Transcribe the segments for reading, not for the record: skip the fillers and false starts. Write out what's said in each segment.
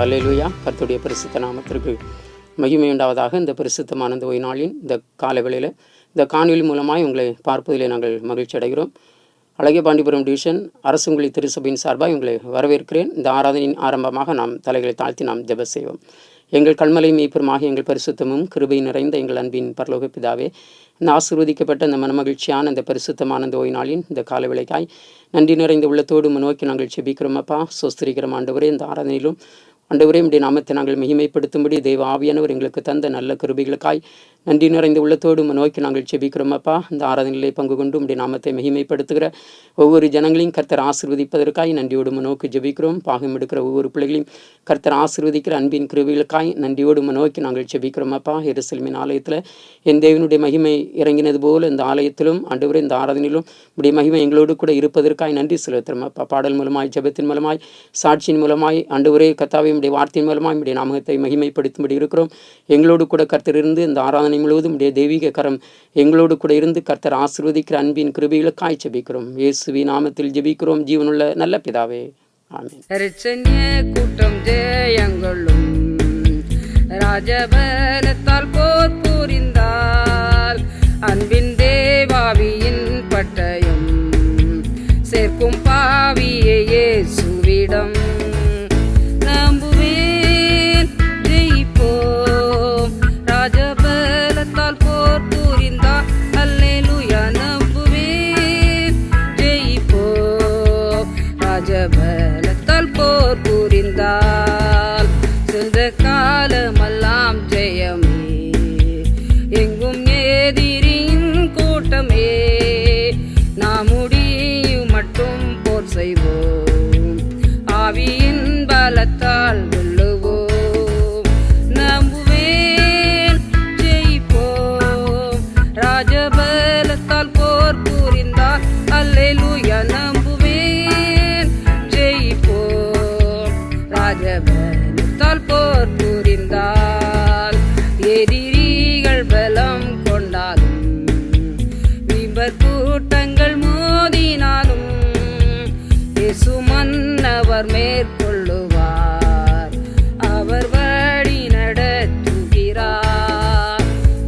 அல்லேலூயா. கர்த்தருடைய பரிசுத்த நாமத்திற்கு மகிமையுண்டாவதாக. இந்த பரிசுத்தமான இந்த ஓய்வு நாளின் இந்த காலவேளையில் இந்த காணொலி மூலமாய் உங்களை பார்ப்பதிலே நாங்கள் மகிழ்ச்சி அடைகிறோம். அழகிய பாண்டிபுரம் டிவிஷன் அரசுங்குழி திருசபையின் சார்பாக உங்களை வரவேற்கிறேன். இந்த ஆராதனையின் ஆரம்பமாக நாம் தலைகளை தாழ்த்தி நாம் ஜெப செய்வோம். எங்கள் கண்மலை மீட்பருமாக எங்கள் பரிசுத்தமும் கிருபை நிறைந்த எங்கள் அன்பின் பரலோக பிதாவே, இந்த ஆசீர்வதிக்கப்பட்ட இந்த மனமகிழ்ச்சியான இந்த பரிசுத்தமான இந்த ஓய்வு நாளின் இந்த காலவேளைக்காய் நன்றி நிறைந்த உள்ளத்தோடு நோக்கி நாங்கள் செபிக்கிறோம். அப்பா, சொஸ்திரிக்கிறோம் ஆண்டவரே. இந்த ஆராதனையிலும் ஆண்டவரே உம்முடைய நாமத்தை நாங்கள் மகிமைப்படுத்தும்படி தெய்வ ஆவியானவர் எங்களுக்கு தந்த நல்ல கிருபைகளுக்காய் நன்றி நிறைந்த உள்ளத்தோடு நோக்கி நாங்கள் செபிக்கிறோம். அப்பா, இந்த ஆராதனையிலே பங்கு கொண்டு உம்முடைய நாமத்தை மகிமைப்படுத்துகிற ஒவ்வொரு ஜனங்களையும் கர்த்தர் ஆசீர்வதிப்பதற்காய் நன்றியோடு நோக்கி ஜெபிக்கிறோம். பாகம் எடுக்கிற ஒவ்வொரு பிள்ளைகளையும் கர்த்தர் ஆசீர்வதிக்கிற அன்பின் கிருபைகளுக்காய் நன்றியோடு நோக்கி நாங்கள் செபிக்கிறோம். அப்பா, எருசலேமின் ஆலயத்தில் என் தேவனுடைய மகிமை இறங்கினது போல இந்த ஆலயத்திலும் ஆண்டவரே இந்த ஆராதனையிலும் உடைய மகிமை எங்களோடு கூட இருப்பதற்காய் நன்றி செலுத்துகிறோம். அப்பா, பாடல் மூலமாய் ஜெபத்தின் மூலமாய் சாட்சியின் மூலமாய் ஆண்டவரே கர்த்தாவே உடைய வார்த்தையின் மூலமாக உடைய நாமத்தை மகிமைப்படுத்தும்படி இருக்கிறோம். எங்களோடு கூட கர்த்தர் இருந்து இந்த ஆராதனை முழுவதும் உடைய தெய்வீக கரம் எங்களோடு கூட இருந்து கர்த்தர் ஆசீர்வதிக்கிற அன்பின் கிருபைகளுக்காய் ஜெபிக்கிறோம். இயேசுவின் நாமத்தில் ஜெபிக்கிறோம் ஜீவனுள்ள நல்ல பிதாவே, ஆமென். கூட்டம் ஜெயங்களும் ராஜபலத்தால் போர் புரிந்தால் அன்பின் தேவாவியின் பட்டயம் சேர்க்கும் பாவியே இயேசுவிடம் நம்புவேன் ஜெயிப்போம். ராஜபலத்தால் போர் புரிந்தால் அல்லேலூயா நம்புவேன் ஜெயிப்போம். ராஜபலத்தால் போர் புரிந்தால் சென்ற காலமெல்லாம் ஜெயமே, எங்கும் எதிரின் கூட்டமே. நாம் முடியும் மட்டும் போர் செய்வோம், ஆவியின் பலத்தால் வெல்லுவோம். நம்புவேன் ஜெயிப்போம். ராஜபலத்தால் போர் புரிந்தால் அல்லேலூயா நம்புவேன் ஜெயிப்போம். ராஜபலத்தால் போர் புரிந்தால் எதிரிகள் பலம் கொண்டாலும் விபர் கூட்டங்கள் மோதினாலும் இயேசு மன்னவர் மேற்கொள்ளுவார், அவர் வழி நடத்துகிறார்.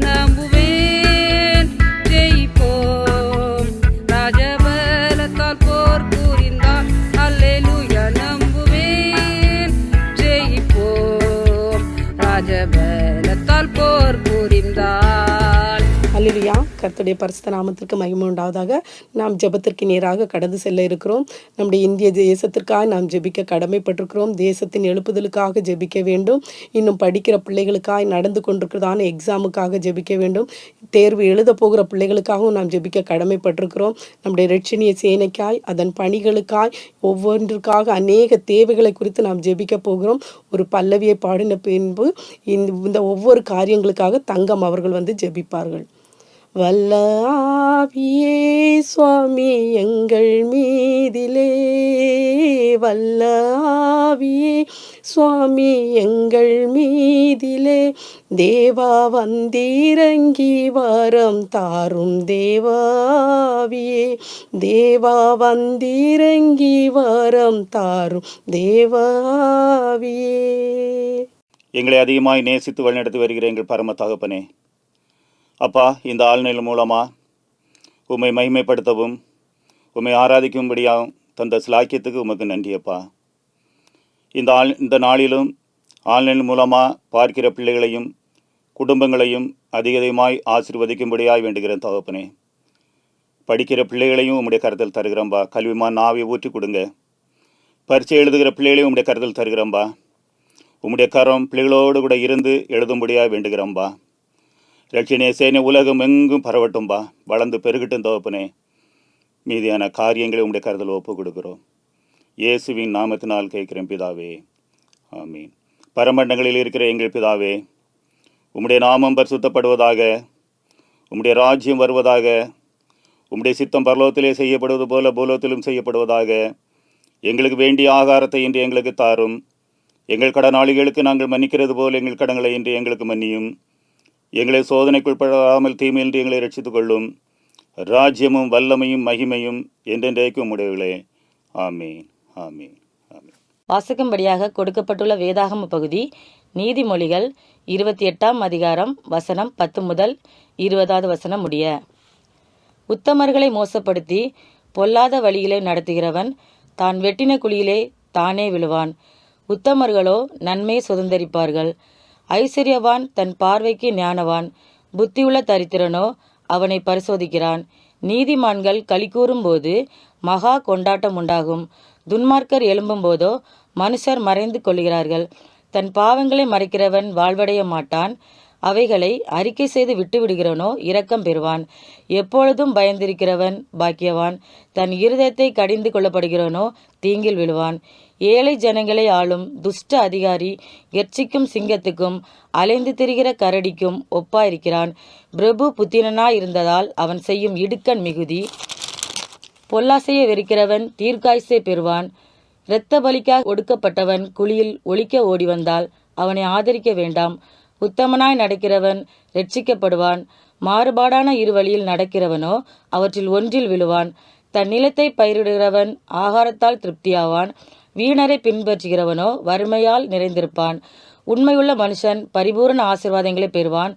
நம்புவேன் ஜெயிப்போம். ராஜபலத்தால் போர் புரிந்தால் அல்லேலூயா நம்புவேன் ஜெயிப்போம். ராஜபலத்தால் போர் புரிந்தால். அல்லேலூயா. கர்த்தருடைய பரிசுத்த நாமத்திற்கு மகிமை உண்டாவதாக. நாம் ஜெபத்திற்கு நேராக கடந்து செல்ல இருக்கிறோம். நம்முடைய இந்திய தேசத்திற்காக நாம் ஜெபிக்க கடமைப்பட்டிருக்கிறோம். தேசத்தின் எழுப்புதலுக்காக ஜெபிக்க வேண்டும். இன்னும் படிக்கிற பிள்ளைகளுக்காக நடந்து கொண்டிருக்கிறதான எக்ஸாமுக்காக ஜெபிக்க வேண்டும். தேர்வு எழுத போகிற பிள்ளைகளுக்காகவும் நாம் ஜெபிக்க கடமைப்பட்டிருக்கிறோம். நம்முடைய இரட்சணிய சேனைக்காய் அதன் பணிகளுக்காய் ஒவ்வொன்றுக்காக அநேக தேவைகளை குறித்து நாம் ஜெபிக்க போகிறோம். ஒரு பல்லவியை பாடின பின்பு இந்த ஒவ்வொரு காரியங்களுக்காக தங்கம் அவர்கள் வந்து ஜெபிப்பார்கள். வல்ல ஆவியே சுவாமி எங்கள் மீதிலே, வல்ல ஆவியே சுவாமி எங்கள் மீதிலே, தேவா வந்திறங்கி வரம் தாரும் தேவாவியே, தேவா வந்திறங்கி வரம் தாரும் தேவாவியே. எங்களை அதிகமாய் நேசித்து வழிநடத்தி வருகிற எங்கள் பரம தகப்பனே, அப்பா, இந்த ஆளுநர் மூலமாக உம்மை மகிமைப்படுத்தவும் உம்மை ஆராதிக்கும்படியாகவும் தந்த சிலாக்கியத்துக்கு உமக்கு நன்றி அப்பா. இந்த நாளிலும் ஆன்லைன் மூலமாக பார்க்கிற பிள்ளைகளையும் குடும்பங்களையும் அதிகமாய் ஆசீர்வதிக்கும்படியாய் வேண்டுகிறேன் தகப்பனே. படிக்கிற பிள்ளைகளையும் உம்முடைய கருத்தில் தருகிறோம்பா. கல்விமான் நாவை ஊற்றி கொடுங்க. பரீட்சை எழுதுகிற பிள்ளைகளையும் உம்முடைய கருத்தில் தருகிறோம்பா. உம்முடைய கரம் பிள்ளைகளோடு கூட இருந்து எழுதும்படியாக வேண்டுகிறோம்பா. இரட்சணிய சேனை உலகம் எங்கும் பரவட்டும்பா, வளர்ந்து பெருகட்டும் தகப்பனே. மீதியான காரியங்களை உம்முடைய கருத்தில் ஒப்பு கொடுக்கிறோம். இயேசுவின் நாமத்தினால் கேட்கிறேன் பிதாவே, ஆமீன். பரமண்டங்களில் இருக்கிற எங்கள் பிதாவே, உம்முடைய நாமம் பரிசுத்தப்படுவதாக, உம்முடைய ராஜ்யம் வருவதாக, உம்முடைய சித்தம் பரலோகத்திலே செய்யப்படுவது போல பூலோகத்திலும் செய்யப்படுவதாக. எங்களுக்கு வேண்டிய ஆகாரத்தை இன்று எங்களுக்கு தாரும். எங்கள் கடனாளிகளுக்கு நாங்கள் மன்னிக்கிறது போல் எங்கள் கடன்களை இன்று எங்களுக்கு மன்னியும். எங்களை சோதனைக்குட்படாமல் தீமையின்றி எங்களை ரட்சித்துக் கொள்ளும். ராஜ்யமும் வல்லமையும் மகிமையும் என்றென்றைக்கும் உடையவர்களே. ஆமீன், ஆமீன், ஆமீன். வாசிக்கும்படியாக கொடுக்கப்பட்டுள்ள வேதாகம பகுதி நீதிமொழிகள் 28ஆம் அதிகாரம் வசனம் 10 முதல் 20வது வசனம் முடிய. உத்தமர்களை மோசப்படுத்தி பொல்லாத வழியிலே நடத்துகிறவன் தான் வெட்டின குழியிலே தானே விழுவான். உத்தமர்களோ நன்மை சுதந்தரிப்பார்கள். ஐஸ்வர்யவான் தன் பார்வைக்கு ஞானவான், புத்தியுள்ள தரித்திரனோ அவனை பரிசோதிக்கிறான். நீதிமான்கள் களிகூறும்போது மகா கொண்டாட்டம் உண்டாகும். துன்மார்க்கர் எழும்பும்போதோ மனுஷர் மறைந்து கொள்கிறார்கள். தன் பாவங்களை மறைக்கிறவன் வாழ்வடைய மாட்டான். அவைகளை அறிக்கை செய்து விட்டுவிடுகிறவனோ இரக்கம் பெறுவான். எப்பொழுதும் பயந்திருக்கிறவன் பாக்கியவான். தன் இருதயத்தை கடிந்து கொள்ளப்படுகிறவனோ தீங்கில் விழுவான். ஏழை ஜனங்களை ஆளும் துஷ்ட அதிகாரி கெர்ச்சிக்கும் சிங்கத்துக்கும் அலைந்து திரிகிற கரடிக்கும் ஒப்பாயிருக்கிறான். பிரபு புத்திரனாயிருந்ததால் அவன் செய்யும் இடுக்கண் மிகுதி. பொல்லாசையை வெறுக்கிறவன் தீர்க்காயுசை பெறுவான். இரத்த பலிக்காக ஒடுக்கப்பட்டவன் குழியில் ஒளிக்க ஓடி வந்தால் அவனை ஆதரிக்க வேண்டாம். உத்தமனாய் நடக்கிறவன் இரட்சிக்கப்படுவான். மாறுபாடான இருவழியில் நடக்கிறவனோ அவற்றில் ஒன்றில் விழுவான். தன் நிலத்தை பயிரிடுகிறவன் ஆகாரத்தால் திருப்தியாவான். வீணரை பின்பற்றுகிறவனோ வறுமையால் நிறைந்திருப்பான். உண்மையுள்ள மனுஷன் பரிபூரண ஆசீர்வாதங்களை பெறுவான்.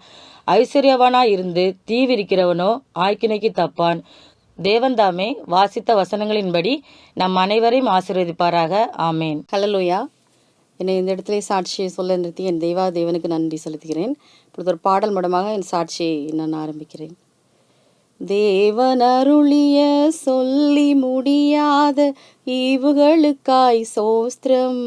ஐஸ்வர்யவானாய் இருந்து தீவிரிக்கிறவனோ ஆக்கினைக்கு தப்பான். தேவன்தாமே வாசித்த வசனங்களின்படி நம் அனைவரையும் ஆசீர்வதிப்பாராக. ஆமேன். ஹல்லேலூயா. என்னை இந்த இடத்துல சாட்சியை சொல்ல நிறுத்தி என் தேவனுக்கு நன்றி செலுத்துகிறேன். இப்பொழுது ஒரு பாடல் மூலமாக என் சாட்சியை நான் ஆரம்பிக்கிறேன். தேவன் அருளிய சொல்லி முடியாத ஈவுகளுக்காய் சோஸ்திரம்.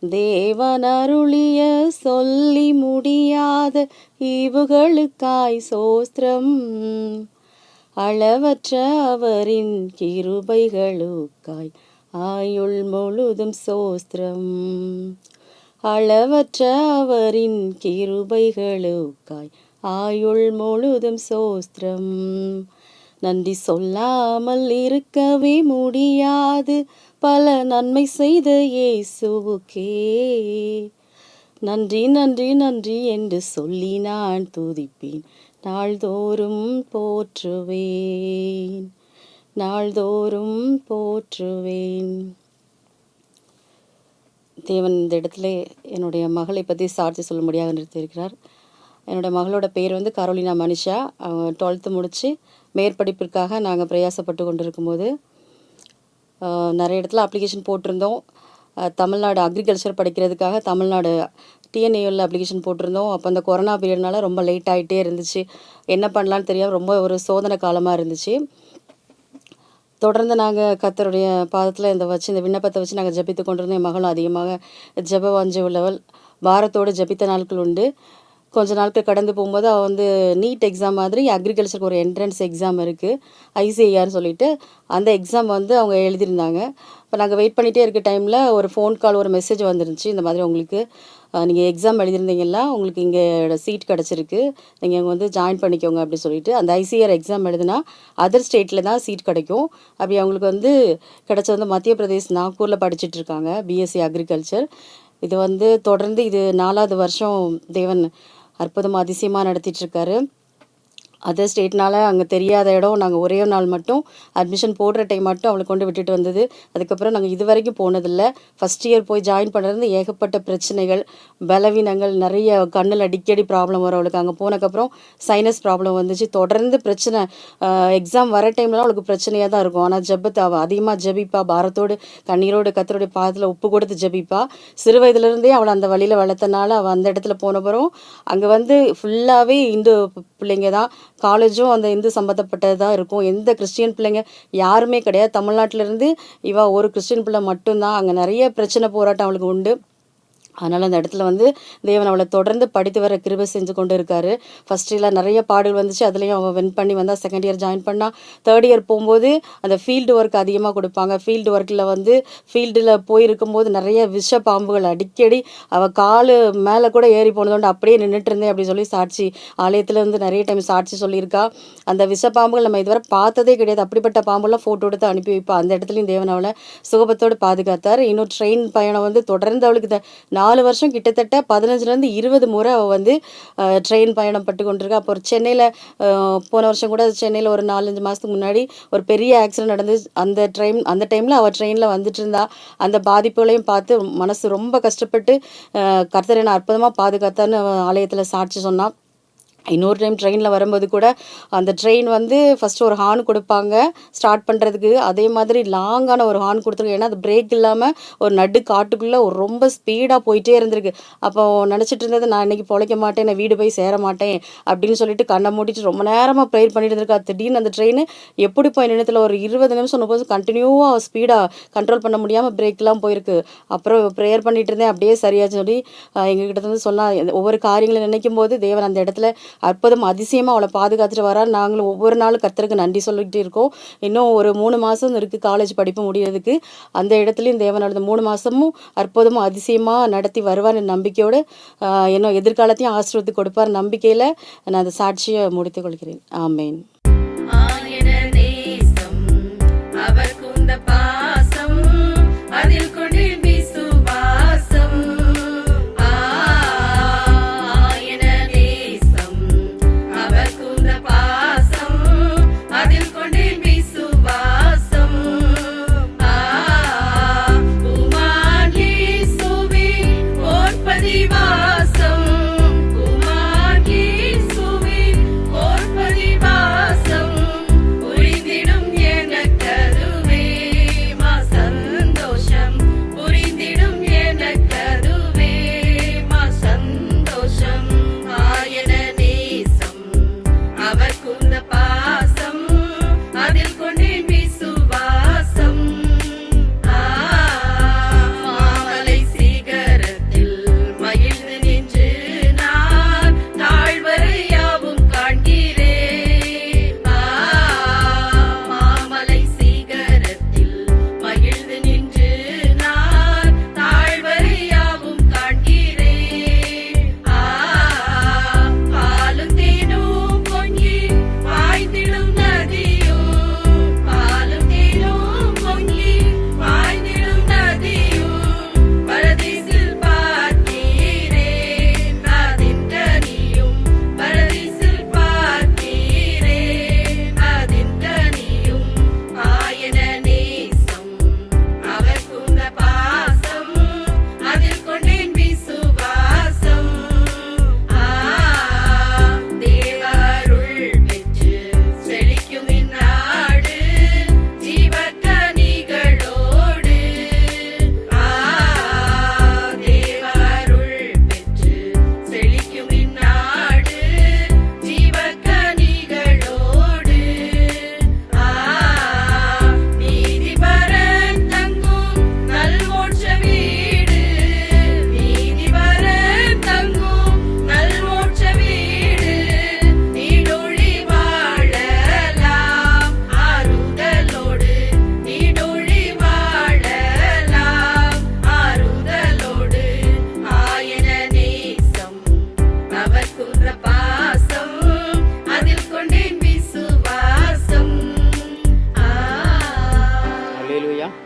தேவன் அருளிய சொல்லி முடியாத ஈவுகளுக்காய் சோஸ்திரம். அளவற்ற அவரின் கிருபைகளுக்காய் ஆயுள் முழுதும் சோஸ்திரம். அளவற்ற அவரின் கிருபைகளுக்காய் ஆயுள் முழுதும் சோஸ்திரம். நன்றி சொல்லாமல் இருக்கவே முடியாது பல நன்மை செய்த இயேசுவுக்கே. நன்றி நன்றி நன்றி என்று சொல்லி நான் துதிப்பேன். நாள்தோறும் போற்றுவேன், நாள்தோறும் போற்றுவேன். தேவன் இந்த இடத்துல என்னுடைய மகளை பற்றி சாட்சி சொல்லும்படியாக நிறுத்தியிருக்கிறார். என்னோடய மகளோட பேர் வந்து கரோலினா மனிஷா. அவங்க 12th முடித்து மேற்படிப்பிற்காக நாங்கள் பிரயாசப்பட்டு கொண்டு இருக்கும்போது நிறைய இடத்துல அப்ளிகேஷன் போட்டிருந்தோம். தமிழ்நாடு அக்ரிகல்ச்சர் படிக்கிறதுக்காக தமிழ்நாடு டிஎன்ஏயில் அப்ளிகேஷன் போட்டிருந்தோம். அப்போ அந்த கொரோனா பீரியட்னால ரொம்ப லேட் ஆகிட்டே இருந்துச்சு. என்ன பண்ணலான்னு தெரியாமல் ரொம்ப ஒரு சோதனை காலமாக இருந்துச்சு. தொடர்ந்து நாங்கள் கர்த்தருடைய பாதத்தில் இந்த விண்ணப்பத்தை வச்சு நாங்கள் ஜெபித்து கொண்டிருந்தோம். என் மகளும் அதிகமாக ஜெப வாஞ்சை உள்ளவள். பாரத்தோடு ஜெபித்த நாட்கள் உண்டு. கொஞ்ச நாட்கள் கடந்து போகும்போது அவள் வந்து நீட் எக்ஸாம் மாதிரி அக்ரிகல்ச்சருக்கு ஒரு என்ட்ரன்ஸ் எக்ஸாம் இருக்குது, ஐசிஐஆர்னு சொல்லிட்டு அந்த எக்ஸாம் வந்து அவங்க எழுதியிருந்தாங்க. இப்போ நாங்கள் வெயிட் பண்ணிகிட்டே இருக்க டைமில் ஒரு ஃபோன் கால், ஒரு மெசேஜ் வந்துருந்துச்சு. இந்த மாதிரி உங்களுக்கு நீங்கள் எக்ஸாம் எழுதியிருந்தீங்கன்னா உங்களுக்கு இங்கே சீட் கிடச்சிருக்கு, நீங்கள் இங்கே வந்து ஜாயின் பண்ணிக்கோங்க அப்படி சொல்லிட்டு. அந்த ஐசிஆர் எக்ஸாம் எழுதுனா அதர் ஸ்டேட்டில் தான் சீட் கிடைக்கும். அப்படி அவங்களுக்கு வந்து கிடச்சது வந்து மத்திய பிரதேஷ் நாக்பூரில் படிச்சுட்டு இருக்காங்க, பிஎஸ்சி அக்ரிகல்ச்சர். இது வந்து தொடர்ந்து இது 4வது வருஷம் தேவன் அற்புதமாக அதிசயமாக நடத்திட்டுருக்காரு. அதர் ஸ்டேட்னால அங்கே தெரியாத இடம். நாங்கள் ஒரே நாள் மட்டும் அட்மிஷன் போடுற டைம் மட்டும் அவளை கொண்டு விட்டுட்டு வந்தது. அதுக்கப்புறம் நாங்கள் இது வரைக்கும் போனதில்லை. ஃபஸ்ட் இயர் போய் ஜாயின் பண்ணுறது ஏகப்பட்ட பிரச்சனைகள், பலவீனங்கள், நிறைய கண்ணில் அடிக்கடி ப்ராப்ளம் வரும் அவளுக்கு. அங்கே போனதுக்கப்புறம் சைனஸ் ப்ராப்ளம் வந்துச்சு. தொடர்ந்து பிரச்சனை. எக்ஸாம் வர டைம்லாம் அவளுக்கு பிரச்சனையாக தான் இருக்கும். ஆனால் ஜெபத்தை அவள் அதிகமாக ஜெபிப்பா, பாரத்தோடு கண்ணீரோடு கர்த்தருடைய பாதத்தில் ஒப்பு கொடுத்து ஜெபிப்பா. சிறு வயதுலேருந்தே அவளை அந்த வழியில் வளர்த்தனால அவள் அந்த இடத்துல போனப்பறம் அங்கே வந்து ஃபுல்லாகவே இந்து பிள்ளைங்க தான். காலேஜும் அந்த இந்து சம்மந்தப்பட்டது தான் இருக்கும். எந்த கிறிஸ்டியன் பிள்ளைங்க யாருமே கிடையாது. தமிழ்நாட்டிலேருந்து இவள் ஒரு கிறிஸ்டியன் பிள்ளை மட்டும்தான். அங்கே நிறைய பிரச்சனை போராட்டம் அவளுக்கு உண்டு. அதனால் அந்த இடத்துல வந்து தேவன் அவளை தொடர்ந்து படித்து வர கிருபை செஞ்சு கொண்டு இருக்காரு. ஃபஸ்ட் இயரில் நிறைய பாடுகள் வந்துச்சு, அதுலேயும் அவள் வின் பண்ணி வந்தால். செகண்ட் இயர் ஜாயின் பண்ணால். தேர்ட் இயர் போகும்போது அந்த ஃபீல்டு ஒர்க் அதிகமாக கொடுப்பாங்க. ஃபீல்டு ஒர்க்கில் வந்து ஃபீல்டில் போயிருக்கும்போது நிறைய விஷ பாம்புகள் அடிக்கடி அவள் கால் மேலே கூட ஏறி போனதோண்டு அப்படியே நின்றுட்டு இருந்தேன் அப்படி சொல்லி சாட்சி ஆலயத்தில் வந்து நிறைய டைம் சாட்சி சொல்லியிருக்கா. அந்த விஷ பாம்புகள் நம்ம இதுவரை பார்த்ததே கிடையாது. அப்படிப்பட்ட பாம்புலாம் ஃபோட்டோ எடுத்து அனுப்பி வைப்பா. அந்த இடத்துலையும் தேவன் அவளை சுகபத்தோடு பாதுகாத்தார். இன்னொரு ட்ரெயின் பயணம் வந்து தொடர்ந்து அவளுக்கு 4 வருஷம் கிட்டத்தட்ட 15லேருந்து 20 முறை அவள் வந்து ட்ரெயின் பயணம் பட்டு கொண்டிருக்கா. அப்போ ஒரு சென்னையில் போன வருஷம் கூட சென்னையில் ஒரு 4-5 மாதத்துக்கு முன்னாடி ஒரு பெரிய ஆக்சிடென்ட் நடந்து அந்த டைமில் அவள் ட்ரெயினில் வந்துட்டு இருந்தா. அந்த பாதிப்புகளையும் பார்த்து மனசு ரொம்ப கஷ்டப்பட்டு கர்த்தர் என்ன அற்புதமாக பாதுகாத்தான்னு ஆலயத்தில் சாட்சி சொன்னான். இன்னொரு டைம் ட்ரெயினில் வரும்போது கூட அந்த ட்ரெயின் வந்து ஃபஸ்ட்டு ஒரு ஹார்ன் கொடுப்பாங்க ஸ்டார்ட் பண்ணுறதுக்கு. அதே மாதிரி லாங்கான ஒரு ஹார்ன் கொடுத்துருக்கு. ஏன்னா அது பிரேக் இல்லாமல் ஒரு நடு காட்டுக்குள்ளே ஒரு ரொம்ப ஸ்பீடாக போயிட்டே இருந்திருக்கு. அப்போ நினச்சிட்டு இருந்தது, நான் இன்றைக்கி பொழைக்க மாட்டேன், நான் வீடு போய் சேர மாட்டேன் அப்படின்னு சொல்லிட்டு கண்ணை மூடிட்டு ரொம்ப நேரமாக ப்ரேயர் பண்ணிட்டு இருந்திருக்கா. திடீர்னு அந்த ட்ரெயின் எப்படி போய் நினைத்துல ஒரு 20 நிமிஷம் 30 கண்டினியூவாக ஸ்பீடாக கண்ட்ரோல் பண்ண முடியாமல் பிரேக்லாம் போயிருக்கு. அப்புறம் ப்ரேயர் பண்ணிட்டு இருந்தேன், அப்படியே சரியாச்சுன்னு சொல்லி எங்ககிட்ட வந்து சொன்னால் ஒவ்வொரு காரியங்களை நினைக்கும் போது தேவன் அந்த இடத்துல அற்புதம் அதிசயமாக அவளை பாதுகாத்துட்டு வரார். நாங்களும் ஒவ்வொரு நாளும் கர்த்தருக்கு நன்றி சொல்லிக்கிட்டு இருக்கோம். இன்னும் ஒரு 3 மாதம் இருக்குது காலேஜ் படிப்பு முடியறதுக்கு. அந்த இடத்துலையும் தேவன் அந்த 3 மாதமும் அற்புதமும் அதிசயமாக நடத்தி வருவார் நம்பிக்கையோடு. இன்னும் எதிர்காலத்தையும் ஆசீர்வாதத்தை கொடுப்பார் நம்பிக்கையில் நான் அந்த சாட்சியை முடித்துக் கொள்கிறேன். ஆமேன்.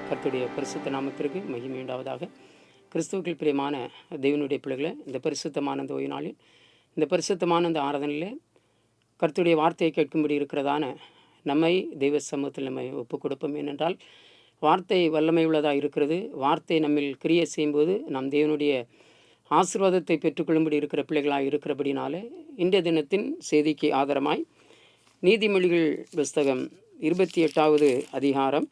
கர்த்தருடைய பரிசுத்த நாமத்திற்கு மகிமை உண்டாவதாக. கிறிஸ்துவுக்குள் பிரியமான தேவனுடைய பிள்ளைகளை, இந்த பரிசுத்தமான இந்த ஓய்வு நாளில், இந்த பரிசுத்தமான இந்த ஆராதனையில் கர்த்தருடைய வார்த்தையை கேட்கும்படி இருக்கிறதான நம்மை தெய்வ சமூகத்தில் நம்மை ஒப்புக் கொடுப்போம். ஏனென்றால் வார்த்தை வல்லமை உள்ளதாக இருக்கிறது. வார்த்தை நம்மில் கிரியை செய்யும்போது நாம் தேவனுடைய ஆசீர்வாதத்தை பெற்றுக்கொள்ளும்படி இருக்கிற பிள்ளைகளாக இருக்கிறபடினாலே இன்றைய தினத்தின் செய்திக்கு ஆதாரமாய் நீதிமொழிகள் புஸ்தகம் 28வது அதிகாரம்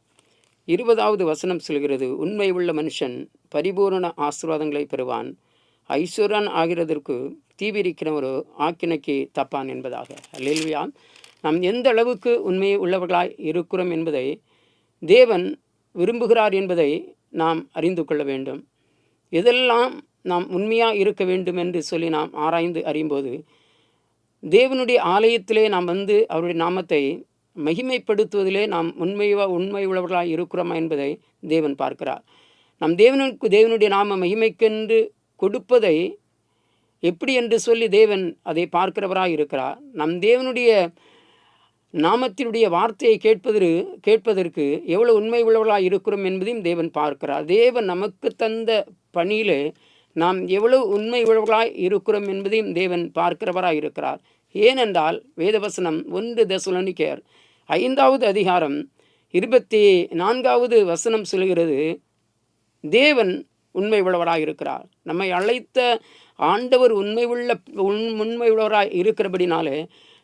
20வது வசனம் சொல்கிறது, உண்மை உள்ள மனுஷன் பரிபூரண ஆசீர்வாதங்களை பெறுவான், ஐஸ்வர்யன் ஆகிறதற்கு தீவிரிக்கிறவரோ ஆக்கினைக்கு தப்பான் என்பதாக. அல்லேலூயா. நாம் எந்த அளவுக்கு உண்மை உள்ளவர்களாய் இருக்கிறோம் என்பதை தேவன் விரும்புகிறார் என்பதை நாம் அறிந்து கொள்ள வேண்டும். எதெல்லாம் நாம் உண்மையாக இருக்க வேண்டும் என்று சொல்லி நாம் ஆராய்ந்து அறியும்போது தேவனுடைய ஆலயத்திலே நாம் வந்து அவருடைய நாமத்தை மகிமைப்படுத்துவதிலே நாம் உண்மை உள்ளவர்களாக இருக்கிறோமா என்பதை தேவன் பார்க்கிறார். நம் தேவனுடைய நாம மகிமைக்கென்று கொடுப்பதை எப்படி என்று சொல்லி தேவன் அதை பார்க்கிறவராக இருக்கிறார். நம் தேவனுடைய நாமத்தினுடைய வார்த்தையை கேட்பதற்கு எவ்வளவு உண்மை உள்ளவர்களாக இருக்கிறோம் என்பதையும் தேவன் பார்க்கிறார். தேவன் நமக்கு தந்த பணியிலே நாம் எவ்வளவு உண்மை உள்ளவர்களாய் இருக்கிறோம் என்பதையும் தேவன் பார்க்கிறவராய் இருக்கிறார். ஏனென்றால் வேதவசனம் 1 தெசலோனிக்கேயர் 5வது அதிகாரம் 24வது வசனம் சொல்கிறது, தேவன் உண்மை உள்ளவராய் இருக்கிறார். நம்மை அழைத்த ஆண்டவர் உண்மை உள்ளவராய் இருக்கிறபடினாலே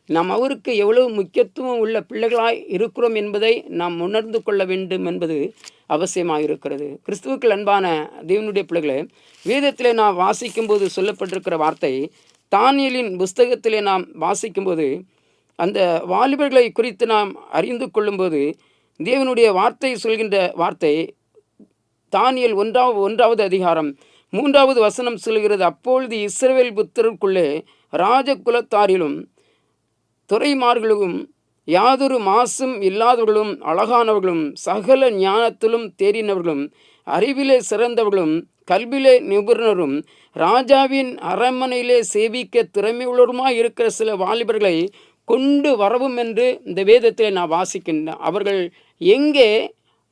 நாம் அவருக்கு எவ்வளவு முக்கியத்துவம் உள்ள பிள்ளைகளாய் இருக்கிறோம் என்பதை நாம் உணர்ந்து கொள்ள வேண்டும் என்பது அவசியமாக இருக்கிறது. கிறிஸ்துவுக்குள் அன்பான தேவனுடைய பிள்ளைகளே, வேதத்திலே நாம் வாசிக்கும்போது சொல்லப்பட்டிருக்கிற வார்த்தை, தானியேலின் புஸ்தகத்திலே நாம் வாசிக்கும்போது அந்த வாலிபர்களை குறித்து நாம் அறிந்து கொள்ளும்போது தேவனுடைய வார்த்தை சொல்கின்ற வார்த்தை தானியேல் 1வது அதிகாரம் 3வது வசனம் சொல்கிறது, அப்பொழுது இஸ்ரவேல் புத்திரருக்குள்ளே ராஜகுலத்தாரிலும் துறைமார்களும் யாதொரு மாசும் இல்லாதவர்களும் அழகானவர்களும் சகல ஞானத்திலும் தேறினவர்களும் அறிவிலே சிறந்தவர்களும் கல்வியிலே நிபுணரும் ராஜாவின் அரண்மனையிலே சேவிக்க திறமையுள்ளவருமாய் இருக்கிற சில வாலிபர்களை கொண்டு வரவும் என்று இந்த வேதத்தை நான் வாசிக்கின்றேன். அவர்கள் எங்கே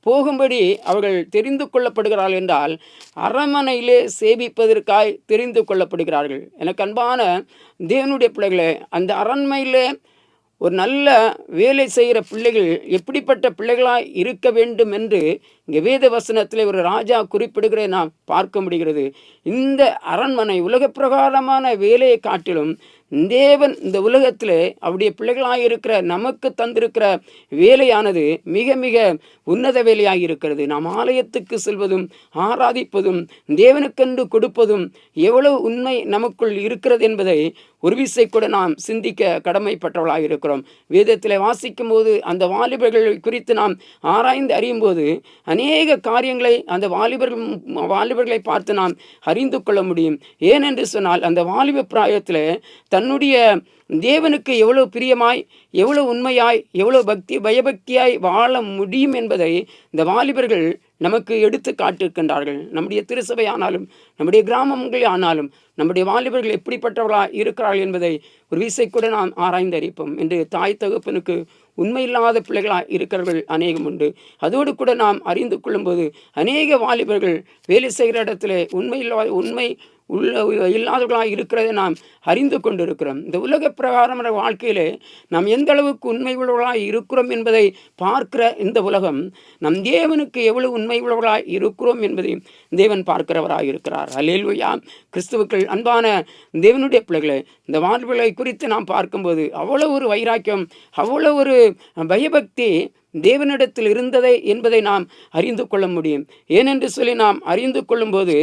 போகும்படி அவர்கள் தெரிந்து கொள்ளப்படுகிறார்கள் என்றால் அரண்மனையிலே சேவிப்பதற்காய் தெரிந்து கொள்ளப்படுகிறார்கள். எனக்கு அன்பான தேவனுடைய பிள்ளைகளே, அந்த அரண்மனையிலே ஒரு நல்ல வேலை செய்கிற பிள்ளைகள் எப்படிப்பட்ட பிள்ளைகளாய் இருக்க வேண்டும் என்று இங்கே வேத வசனத்தில் ஒரு ராஜா குறிப்பிடுகிறதை நாம் பார்க்க முடிகிறது. இந்த அரண்மனை உலக பிரகாரமான வேலையை காட்டிலும் தேவன் இந்த உலகத்தில் அவருடைய பிள்ளைகளாக இருக்கிற நமக்கு தந்திருக்கிற வேலையானது மிக மிக உன்னத வேலையாக இருக்கிறது. நாம் ஆலயத்துக்கு செல்வதும் ஆராதிப்பதும் தேவனுக்கென்று கொடுப்பதும் எவ்வளவு உண்மை நமக்குள் இருக்கிறது என்பதை ஒரு விசை கூட நாம் சிந்திக்க கடமைப்பட்டவர்களாக இருக்கிறோம். வேதத்தில் வாசிக்கும் போது அந்த வாலிபர்கள் குறித்து நாம் ஆராய்ந்து அறியும் போது அநேக காரியங்களை அந்த வாலிபர்களை பார்த்து நாம் அறிந்து கொள்ள முடியும். ஏனென்று சொன்னால் அந்த வாலிப பிராயத்தில் தன்னுடைய தேவனுக்கு எவ்வளவு பிரியமாய், எவ்வளவு உண்மையாய், எவ்வளவு பயபக்தியாய் வாழ முடியும் என்பதை இந்த வாலிபர்கள் நமக்கு எடுத்து காட்டிருக்கின்றார்கள். நம்முடைய திருசபை ஆனாலும் நம்முடைய கிராமங்கள் ஆனாலும் நம்முடைய வாலிபர்கள் எப்படிப்பட்டவர்களாக இருக்கிறார்கள் என்பதை ஒரு விசை கூட நாம் ஆராய்ந்து அறிப்போம். என்று தாய் தகப்பனுக்கு உண்மையில்லாத பிள்ளைகளாக இருக்கிறவர்கள் அநேகம் உண்டு. அதோடு கூட நாம் அறிந்து கொள்ளும்போது அநேக வாலிபர்கள் வேலை செய்கிற இடத்துல உண்மை இல்லாதவர்களாக இருக்கிறதை நாம் அறிந்து கொண்டிருக்கிறோம். இந்த உலக பிரகாரமான வாழ்க்கையிலே நாம் எந்த அளவுக்கு உண்மை உள்ளவர்களாக இருக்கிறோம் என்பதை பார்க்கிற இந்த உலகம் நம் தேவனுக்கு எவ்வளவு உண்மை உள்ளவர்களாக இருக்கிறோம் என்பதையும் தேவன் பார்க்கிறவராக இருக்கிறார். அல்லேலூயா. கிறிஸ்துவுக்குள் அன்பான தேவனுடைய பிள்ளைகளை, இந்த வாலிபர்களை குறித்து நாம் பார்க்கும்போது அவ்வளவு ஒரு வைராக்கியம், அவ்வளவு ஒரு பயபக்தி தேவனிடத்தில் இருந்ததை என்பதை நாம் அறிந்து கொள்ள முடியும். ஏனென்று சொல்லி நாம் அறிந்து கொள்ளும்போது,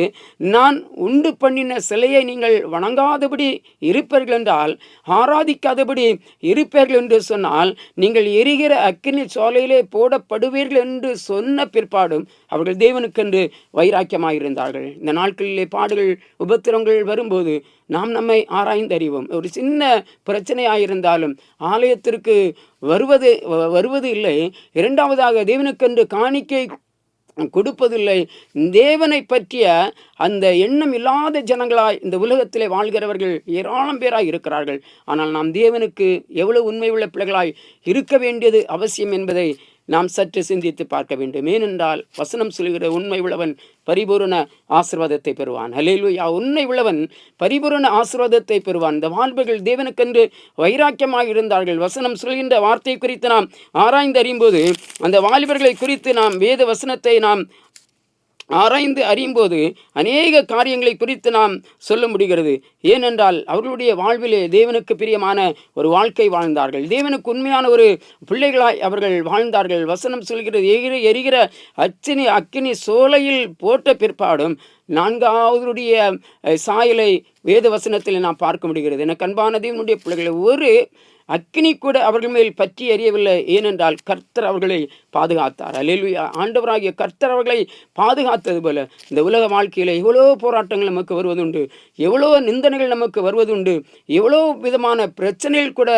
நான் உண்டு பண்ணின சிலையை நீங்கள் வணங்காதபடி இருப்பீர்கள் என்றால், ஆராதிக்காதபடி இருப்பீர்கள் என்று சொன்னால், நீங்கள் எரிகிற அக்கினி சோலையிலே போடப்படுவீர்கள் என்று சொன்ன பிற்பாடும் அவர்கள் தேவனுக்கென்று வைராக்கியமாயிருந்தார்கள். இந்த நாட்களிலே பாடுகள் உபத்திரங்கள் வரும்போது நாம் நம்மை ஆராய்ந்து அறிவோம். ஒரு சின்ன பிரச்சனையாயிருந்தாலும் ஆலயத்திற்கு வருவது இல்லை. இரண்டாவதாக தேவனுக்கென்று காணிக்கை கொடுப்பதில்லை. தேவனை பற்றிய அந்த எண்ணம் இல்லாத ஜனங்களாய் இந்த உலகத்திலே வாழ்கிறவர்கள் ஏராளம் பேராய் இருக்கிறார்கள். ஆனால் நாம் தேவனுக்கு எவ்வளவு உண்மை உள்ள பிள்ளைகளாய் இருக்க வேண்டியது அவசியம் என்பதை நாம் சற்று சிந்தித்து பார்க்க வேண்டும். ஏனென்றால் வசனம் சொல்கிற உண்மை உள்ளவன் பரிபூரண ஆசீர்வாதத்தை பெறுவான். அல்லேலூயா. உண்மை உள்ளவன் பரிபூரண ஆசீர்வாதத்தை பெறுவான். இந்த வாலிபர்கள் தேவனுக்கென்று வைராக்கியமாக இருந்தார்கள். வசனம் சொல்கின்ற வார்த்தை குறித்து நாம் ஆராய்ந்து அறியும்போது, அந்த வாலிபர்களை குறித்து நாம் வேத வசனத்தை நாம் ஆராய்ந்து அறியும்போது அநேக காரியங்களை குறித்து நாம் சொல்ல முடிகிறது. ஏனென்றால் அவர்களுடைய வாழ்விலே தேவனுக்கு பிரியமான ஒரு வாழ்க்கை வாழ்ந்தார்கள். தேவனுக்கு உண்மையான ஒரு பிள்ளைகளாய் அவர்கள் வாழ்ந்தார்கள். வசனம் சொல்கிறது, எரிகிற அக்கினி சோலையில் போட்ட பிற்பாடும் 4வதுடைய சாயலை வேத வசனத்தில் நாம் பார்க்க முடிகிறது. எனக்கு அன்பான தேவனுடைய பிள்ளைகளை, ஒரு அக்கினி கூட அவர்கள் மேல் பற்றி எறியவில்லை. ஏனென்றால் கர்த்தர் அவர்களை பாதுகாத்தார். அல்லேலூயா. ஆண்டவராகிய கர்த்தர் அவர்களை பாதுகாத்தது போல இந்த உலக வாழ்க்கையில் எவ்வளோ போராட்டங்கள் நமக்கு வருவதுண்டு, எவ்வளோ நிந்தனைகள் நமக்கு வருவதுண்டு, எவ்வளோ விதமான பிரச்சனைகள் கூட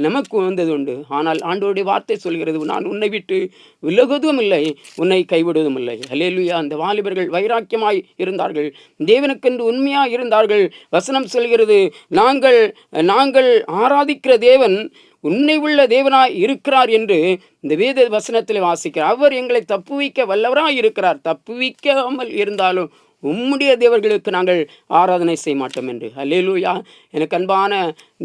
நமக்கு வந்ததுண்டு. ஆனால் ஆண்டவருடைய வார்த்தை சொல்கிறது, நான் உன்னை விட்டு விலகுவதும் இல்லை, உன்னை கைவிடுவதும் இல்லை. அல்லேலூயா. அந்த வாலிபர்கள் வைராக்கியமாய் இருந்தார்கள், தேவனுக்கென்று உண்மையாக இருந்தார்கள். வசனம் சொல்கிறது, நாங்கள் ஆராதிக்கிற தேவன் உண்மை உள்ள தேவனாய் இருக்கிறார் என்று இந்த வேத வசனத்தில் வாசிக்கிறார். அவர் எங்களை தப்புவிக்க வல்லவராய் இருக்கிறார். தப்புவிக்காமல் இருந்தாலும் உம்முடைய தேவர்களுக்கு நாங்கள் ஆராதனை செய்ய மாட்டோம் என்று. அல்லேலூயா. எனக்கு அன்பான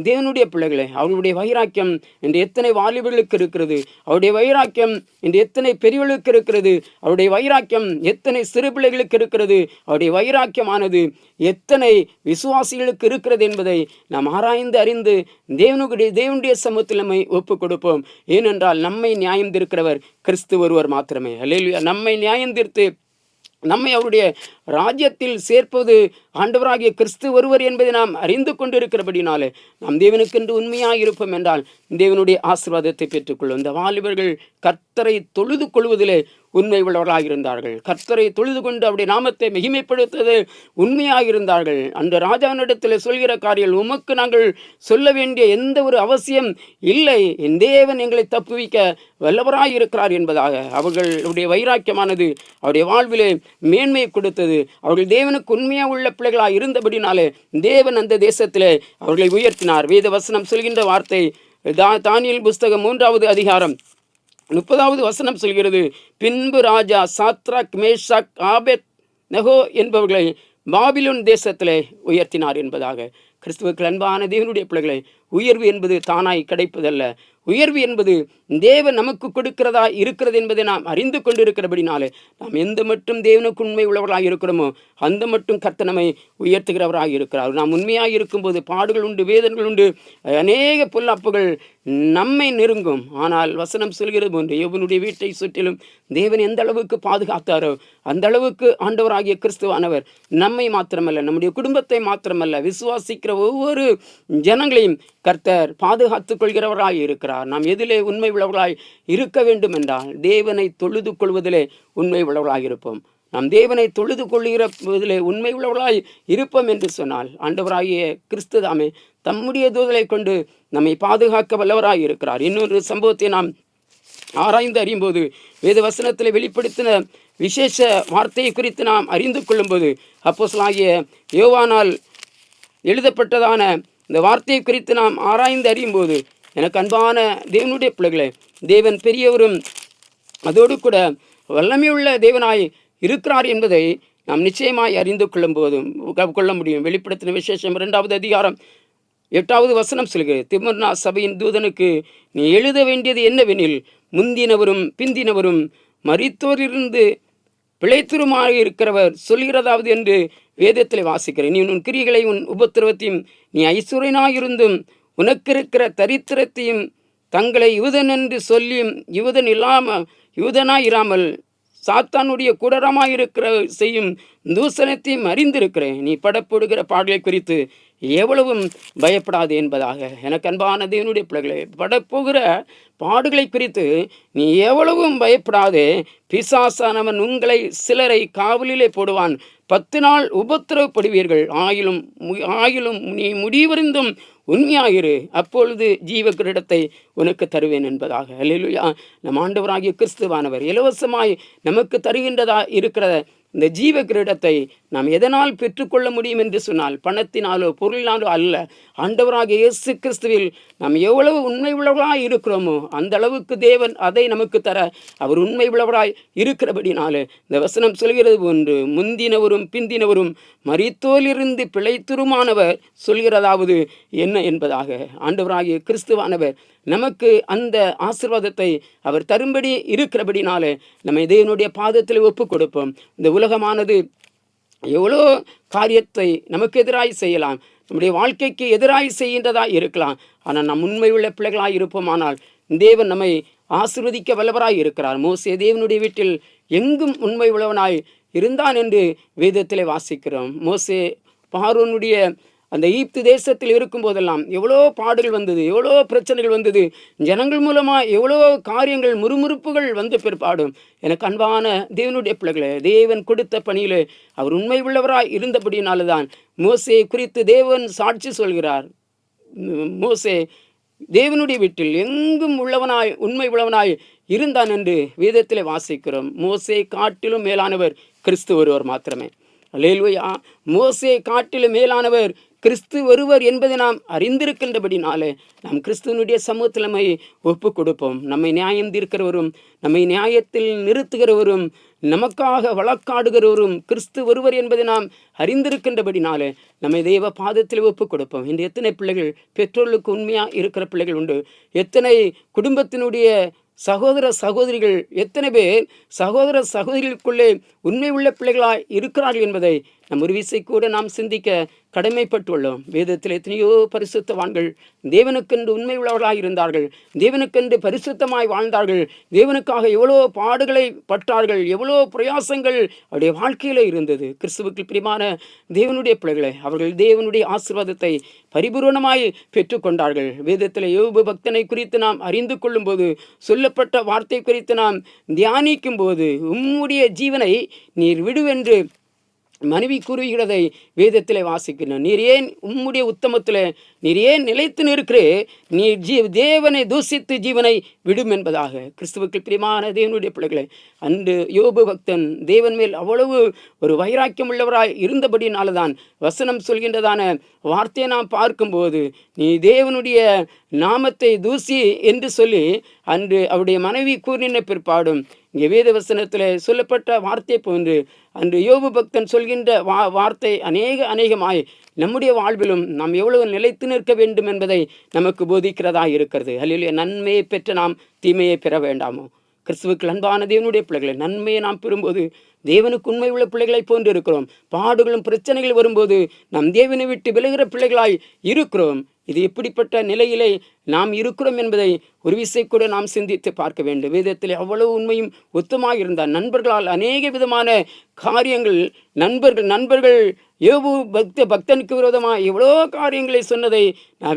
தேவனுடைய பிள்ளைகளே, அவர்களுடைய வைராக்கியம் இன்று எத்தனை வாலிபர்களுக்கு இருக்கிறது, அவருடைய வைராக்கியம் இன்று எத்தனை பெரியவர்களுக்கு இருக்கிறது, அவருடைய வைராக்கியம் எத்தனை சிறு பிள்ளைகளுக்கு இருக்கிறது, அவருடைய வைராக்கியமானது எத்தனை விசுவாசிகளுக்கு இருக்கிறது என்பதை நாம் ஆராய்ந்து அறிந்து தேவனுடைய சமூகத்தில் நம்மை ஒப்புக் கொடுப்போம். ஏனென்றால் நம்மை நியாயம் தீர்க்கிறவர் கிறிஸ்து ஒருவர் மாத்திரமே. அல்லேலூயா. நம்மை நியாயம் தீர்த்து நம்மை அவருடைய ராஜ்யத்தில் சேர்ப்பது ஆண்டவராகிய கிறிஸ்து ஒருவர் என்பதை நாம் அறிந்து கொண்டிருக்கிறபடினாலே நாம் தேவனுக்கென்று உண்மையாக இருப்போம் என்றால் தேவனுடைய ஆசீர்வாதத்தை பெற்றுக்கொள்ளும். இந்த வாலிபர்கள் கர்த்தரை தொழுது கொள்வதிலே உண்மை உள்ளவர்களாக இருந்தார்கள். கர்த்தரை தொழுது கொண்டு அவருடைய நாமத்தை மகிமைப்படுத்துவது உண்மையாக இருந்தார்கள். அந்த ராஜாவினிடத்தில் சொல்கிற காரியங்கள் உமக்கு நாங்கள் சொல்ல வேண்டிய எந்த ஒரு அவசியம் இல்லை, என் தேவன் எங்களை தப்புவிக்க வல்லவராய் இருக்கிறார் என்பதாக அவர்களுடைய வைராக்கியமானது அவருடைய வாழ்விலே மேன்மையை கொடுத்தது. அவர்கள் தேவனுக்கு உண்மையாக உள்ள பிள்ளைகளாக இருந்தபடினாலே தேவன் அந்த தேசத்திலே அவர்களை உயர்த்தினார். வேத வசனம் சொல்கின்ற வார்த்தை தானியேல் புஸ்தகம் 3வது அதிகாரம் 30வது வசனம் சொல்கிறது, பின்பு ராஜா சாத்ராக் மேஷாக் ஆபேத் நெகோ என்பவர்களை பாபிலோன் தேசத்திலே உயர்த்தினார் என்பதாக. கிறிஸ்துவுக்கு அன்பான தேவனுடைய பிள்ளைகளை, உயர்வு என்பது தானாய் கிடைப்பதல்ல. உயர்வு என்பது தேவன் நமக்கு கொடுக்கிறதா இருக்கிறது என்பதை நாம் அறிந்து கொண்டிருக்கிறபடினாலே நாம் எந்த மட்டும் தேவனுக்கு உண்மை உள்ளவர்களாக இருக்கிறோமோ அந்த மட்டும் கர்த்தர் நம்மை உயர்த்துகிறவராக இருக்கிறார். நாம் உண்மையாக இருக்கும்போது பாடுகள் உண்டு, வேதனைகள் உண்டு, அநேக பொல்லாப்புகள் நம்மை நெருங்கும். ஆனால் வசனம் சொல்கிறது போன்று யோபனுடைய வீட்டை சுற்றிலும் தேவன் எந்த அளவுக்கு பாதுகாத்தாரோ அந்த அளவுக்கு ஆண்டவராகிய கிறிஸ்துவானவர் நம்மை மாத்திரமல்ல, நம்முடைய குடும்பத்தை மாத்திரமல்ல, விசுவாசிக்கிற ஒவ்வொரு ஜனங்களையும் கர்த்தர் பாதுகாத்துக் கொள்கிறவராக இருக்கிறார். நாம் எதிலே உண்மை உள்ளவர்களாய் இருக்க வேண்டும் என்றால் தேவனை தொழுது கொள்வதிலே உண்மை உள்ளவர்களாக இருப்போம். நாம் தேவனை தொழுது கொள்கிறதிலே உண்மை உள்ளவர்களாய் இருப்போம் என்று சொன்னால் ஆண்டவராகிய கிறிஸ்து தாமே தம்முடைய தூதலை கொண்டு நம்மை பாதுகாக்க வல்லவராய் இருக்கிறார். இன்னொரு சம்பவத்தை நாம் ஆராய்ந்து அறியும்போது வேத வசனத்தில் வெளிப்படுத்தின விசேஷ வார்த்தையை குறித்து நாம் அறிந்து கொள்ளும்போது அப்போஸ்தலனாகிய யோவானால் எழுதப்பட்டதான இந்த வார்த்தையை குறித்து நாம் ஆராய்ந்து அறியும்போது எனக்கு அன்பான தேவனுடைய பிள்ளைகளே, தேவன் பெரியவரும் அதோடு கூட வல்லமையுள்ள தேவனாய் இருக்கிறார் என்பதை நாம் நிச்சயமாய் அறிந்து கொள்ள முடியும். வெளிப்படுத்தின விசேஷம் 2வது அதிகாரம் 8வது வசனம் சொல்கிறது, திமுர்னா சபையின் தூதனுக்கு நீ எழுத வேண்டியது என்னவெனில், முந்தினவரும் பிந்தினவரும் மரித்தோரிலிருந்து பிழைத்துருமாக இருக்கிறவர் சொல்கிறதாவது என்று வேதத்தில் வாசிக்கிறேன். நீ உன் கிரிகளை உன் உபத்திரவத்தையும் நீ ஐஸ்வர்யனாயிருந்தும் உனக்கு இருக்கிற தரித்திரத்தையும் தங்களை யூதன் என்று சொல்லியும் யூதனாயிராமல் சாத்தானுடைய குடரமாயிருக்கிற செய்யும் தூசணத்தையும் அறிந்திருக்கிறேன். நீ படப்படுகிற பாடலை குறித்து எவ்வளவும் பயப்படாது என்பதாக. எனக்கு அன்பான தேவனுடைய பிள்ளைகளே, படப்போகிற பாடுகளை குறித்து நீ எவ்வளவும் பயப்படாதே. பிசாசானவன் உங்களை சிலரை காவலிலே போடுவான், 10 நாள் உபத்திரவப்படுவீர்கள். ஆயிலும் நீ முடிவறிந்தும் உண்மையாயிரு, அப்பொழுது ஜீவ கிரீடத்தை உனக்கு தருவேன் என்பதாக. அல்லேலூயா. நம் ஆண்டவராகிய கிறிஸ்துவானவர் இலவசமாய் நமக்கு தருகின்றதா இருக்கிற இந்த ஜீவ கிரீடத்தை நாம் எதனால் பெற்றுக்கொள்ள முடியும் என்று சொன்னால் பணத்தினாலோ பொருளினாலோ அல்ல. ஆண்டவராகிய இயேசு கிறிஸ்துவில் நாம் எவ்வளவு உண்மை உள்ளவர்களாய் இருக்கிறோமோ அந்த அளவுக்கு தேவன் அதை நமக்கு தர அவர் உண்மை உள்ளவராய் இருக்கிறபடினாலே இந்த வசனம் சொல்கிறது போன்று முந்தினவரும் பிந்தினவரும் மரித்தோலிருந்து பிழைத்துருமானவர் சொல்கிறதாவது என்ன என்பதாக. ஆண்டவராகிய கிறிஸ்துவானவர் நமக்கு அந்த ஆசீர்வாதத்தை அவர் தரும்படி இருக்கிறபடினாலே நம்ம தேவனுடைய பாதத்தில் ஒப்பு கொடுப்போம். இந்த உலகமானது எவ்வளோ காரியத்தை நமக்கு எதிராய் செய்யலாம், நம்முடைய வாழ்க்கைக்கு எதிராய் செய்கின்றதாக இருக்கலாம். ஆனால் நம் உண்மை உள்ள பிள்ளைகளாய் இருப்போமானால் தேவன் நம்மை ஆசீர்வதிக்க வல்லவராய் இருக்கிறார். மோசே தேவனுடைய வீட்டில் எங்கும் உண்மை உள்ளவனாய் இருந்தான் என்று வேதத்திலே வாசிக்கிறோம். மோசே பார்வோனுடைய அந்த ஈப்து தேசத்தில் இருக்கும் போதெல்லாம் எவ்வளோ பாடுகள் வந்தது, எவ்வளோ பிரச்சனைகள் வந்தது, ஜனங்கள் மூலமாக எவ்வளோ காரியங்கள் முறுமுறுப்புகள் வந்து பிற்பாடும். எனக்கு அன்பான தேவனுடைய பிள்ளைகளே, தேவன் கொடுத்த பணியிலே அவர் உண்மை உள்ளவராய் இருந்தபடினால்தான் மோசே குறித்து தேவன் சாட்சி சொல்கிறார். மோசே தேவனுடைய வீட்டில் எங்கும் உள்ளவனாய் உண்மை உள்ளவனாய் இருந்தான் என்று வேதத்திலே வாசிக்கிறோம். மோசே காட்டிலும் மேலானவர் கிறிஸ்து ஒருவர் மாத்திரமே. அல்லேலூயா. மோசே காட்டிலும் மேலானவர் கிறிஸ்து ஒருவர் என்பதை நாம் அறிந்திருக்கின்றபடினாலே நாம் கிறிஸ்துவனுடைய சமூகத்தில் நம்மை ஒப்பு கொடுப்போம். நம்மை நியாயம் தீர்க்கிறவரும் நம்மை நியாயத்தில் நிறுத்துகிறவரும் நமக்காக வழக்காடுகிறவரும் கிறிஸ்து ஒருவர் என்பதை நாம் அறிந்திருக்கின்றபடினாலே நம்மை தெய்வ பாதத்தில் ஒப்பு கொடுப்போம். இன்று எத்தனை பிள்ளைகள் பெற்றோர்களுக்கு உண்மையாக இருக்கிற பிள்ளைகள் உண்டு. எத்தனை குடும்பத்தினுடைய சகோதர சகோதரிகள், எத்தனை பேர் சகோதர சகோதரிகளுக்குள்ளே உண்மை உள்ள பிள்ளைகளாய் இருக்கிறார்கள் என்பதை நம் ஒரு விசை கூட நாம் சிந்திக்க கடமைப்பட்டுள்ளோம். வேதத்தில் எத்தனையோ பரிசுத்தவான்கள் தேவனுக்கென்று உண்மை உள்ளவர்களாக இருந்தார்கள், தேவனுக்கென்று பரிசுத்தமாய் வாழ்ந்தார்கள், தேவனுக்காக எவ்வளோ பாடுகளை பட்டார்கள், எவ்வளோ பிரயாசங்கள் அவருடைய வாழ்க்கையில் இருந்தது. கிறிஸ்துவுக்கு பிரியமான தேவனுடைய பிள்ளைகளை அவர்கள் தேவனுடைய ஆசீர்வாதத்தை பரிபூரணமாய் பெற்றுக்கொண்டார்கள். வேதத்தில் யோபு பக்தனை குறித்து நாம் அறிந்து கொள்ளும் போது, சொல்லப்பட்ட வார்த்தை குறித்து நாம் தியானிக்கும் போது, உம்முடைய ஜீவனை நீர் விடுவென்று மனைவி கூறுகிறதை வேதத்தில் வாசிக்கணும். நீர் ஏன் உம்முடைய உத்தமத்தில் நீர் ஏன் நிலைத்து நிற்கிறே, நீர் தேவனை தூசித்து ஜீவனை விடும் என்பதாக. கிறிஸ்துவுக்கு பிரியமான தேவனுடைய பிள்ளைகளை, அன்று யோபு பக்தன் தேவன் மேல் அவ்வளவு ஒரு வைராக்கியம் உள்ளவராய் இருந்தபடினால்தான் வசனம் சொல்கின்றதான வார்த்தையை நாம் பார்க்கும்போது, நீ தேவனுடைய நாமத்தை தூசி என்று சொல்லி அன்று அவருடைய மனைவி கூறின பிற்பாடும் இங்கே வேத வசனத்தில் சொல்லப்பட்ட வார்த்தை போன்று அன்று யோபு பக்தன் சொல்கின்ற வார்த்தை அநேகமாய் நம்முடைய வாழ்விலும் நாம் எவ்வளவு நிலைத்து நிற்க வேண்டும் என்பதை நமக்கு போதிக்கிறதா இருக்கிறது. அல்லேலூயா. நன்மையை பெற்ற நாம் தீமையை பெற வேண்டாமோ? கிறிஸ்துவுக்கு அன்பான தேவனுடைய பிள்ளைகளை, நன்மையை நாம் பெறும்போது தேவனுக்கு உண்மை உள்ள பிள்ளைகளை போன்று இருக்கிறோம். பாடுகளும் பிரச்சனைகள் வரும்போது நாம் தேவனை விட்டு விலகிற பிள்ளைகளாய் இருக்கிறோம். இது எப்படிப்பட்ட நிலையிலே நாம் இருக்கிறோம் என்பதை ஒரு விசை கூட நாம் சிந்தித்து பார்க்க வேண்டும். வேதத்தில் அவ்வளவு உண்மையும் ஒத்துமாக இருந்தால் நண்பர்களால் அநேக விதமான காரியங்கள் நண்பர்கள் யோபு பக்தனுக்கு விரோதமாக எவ்வளோ காரியங்களை சொன்னதை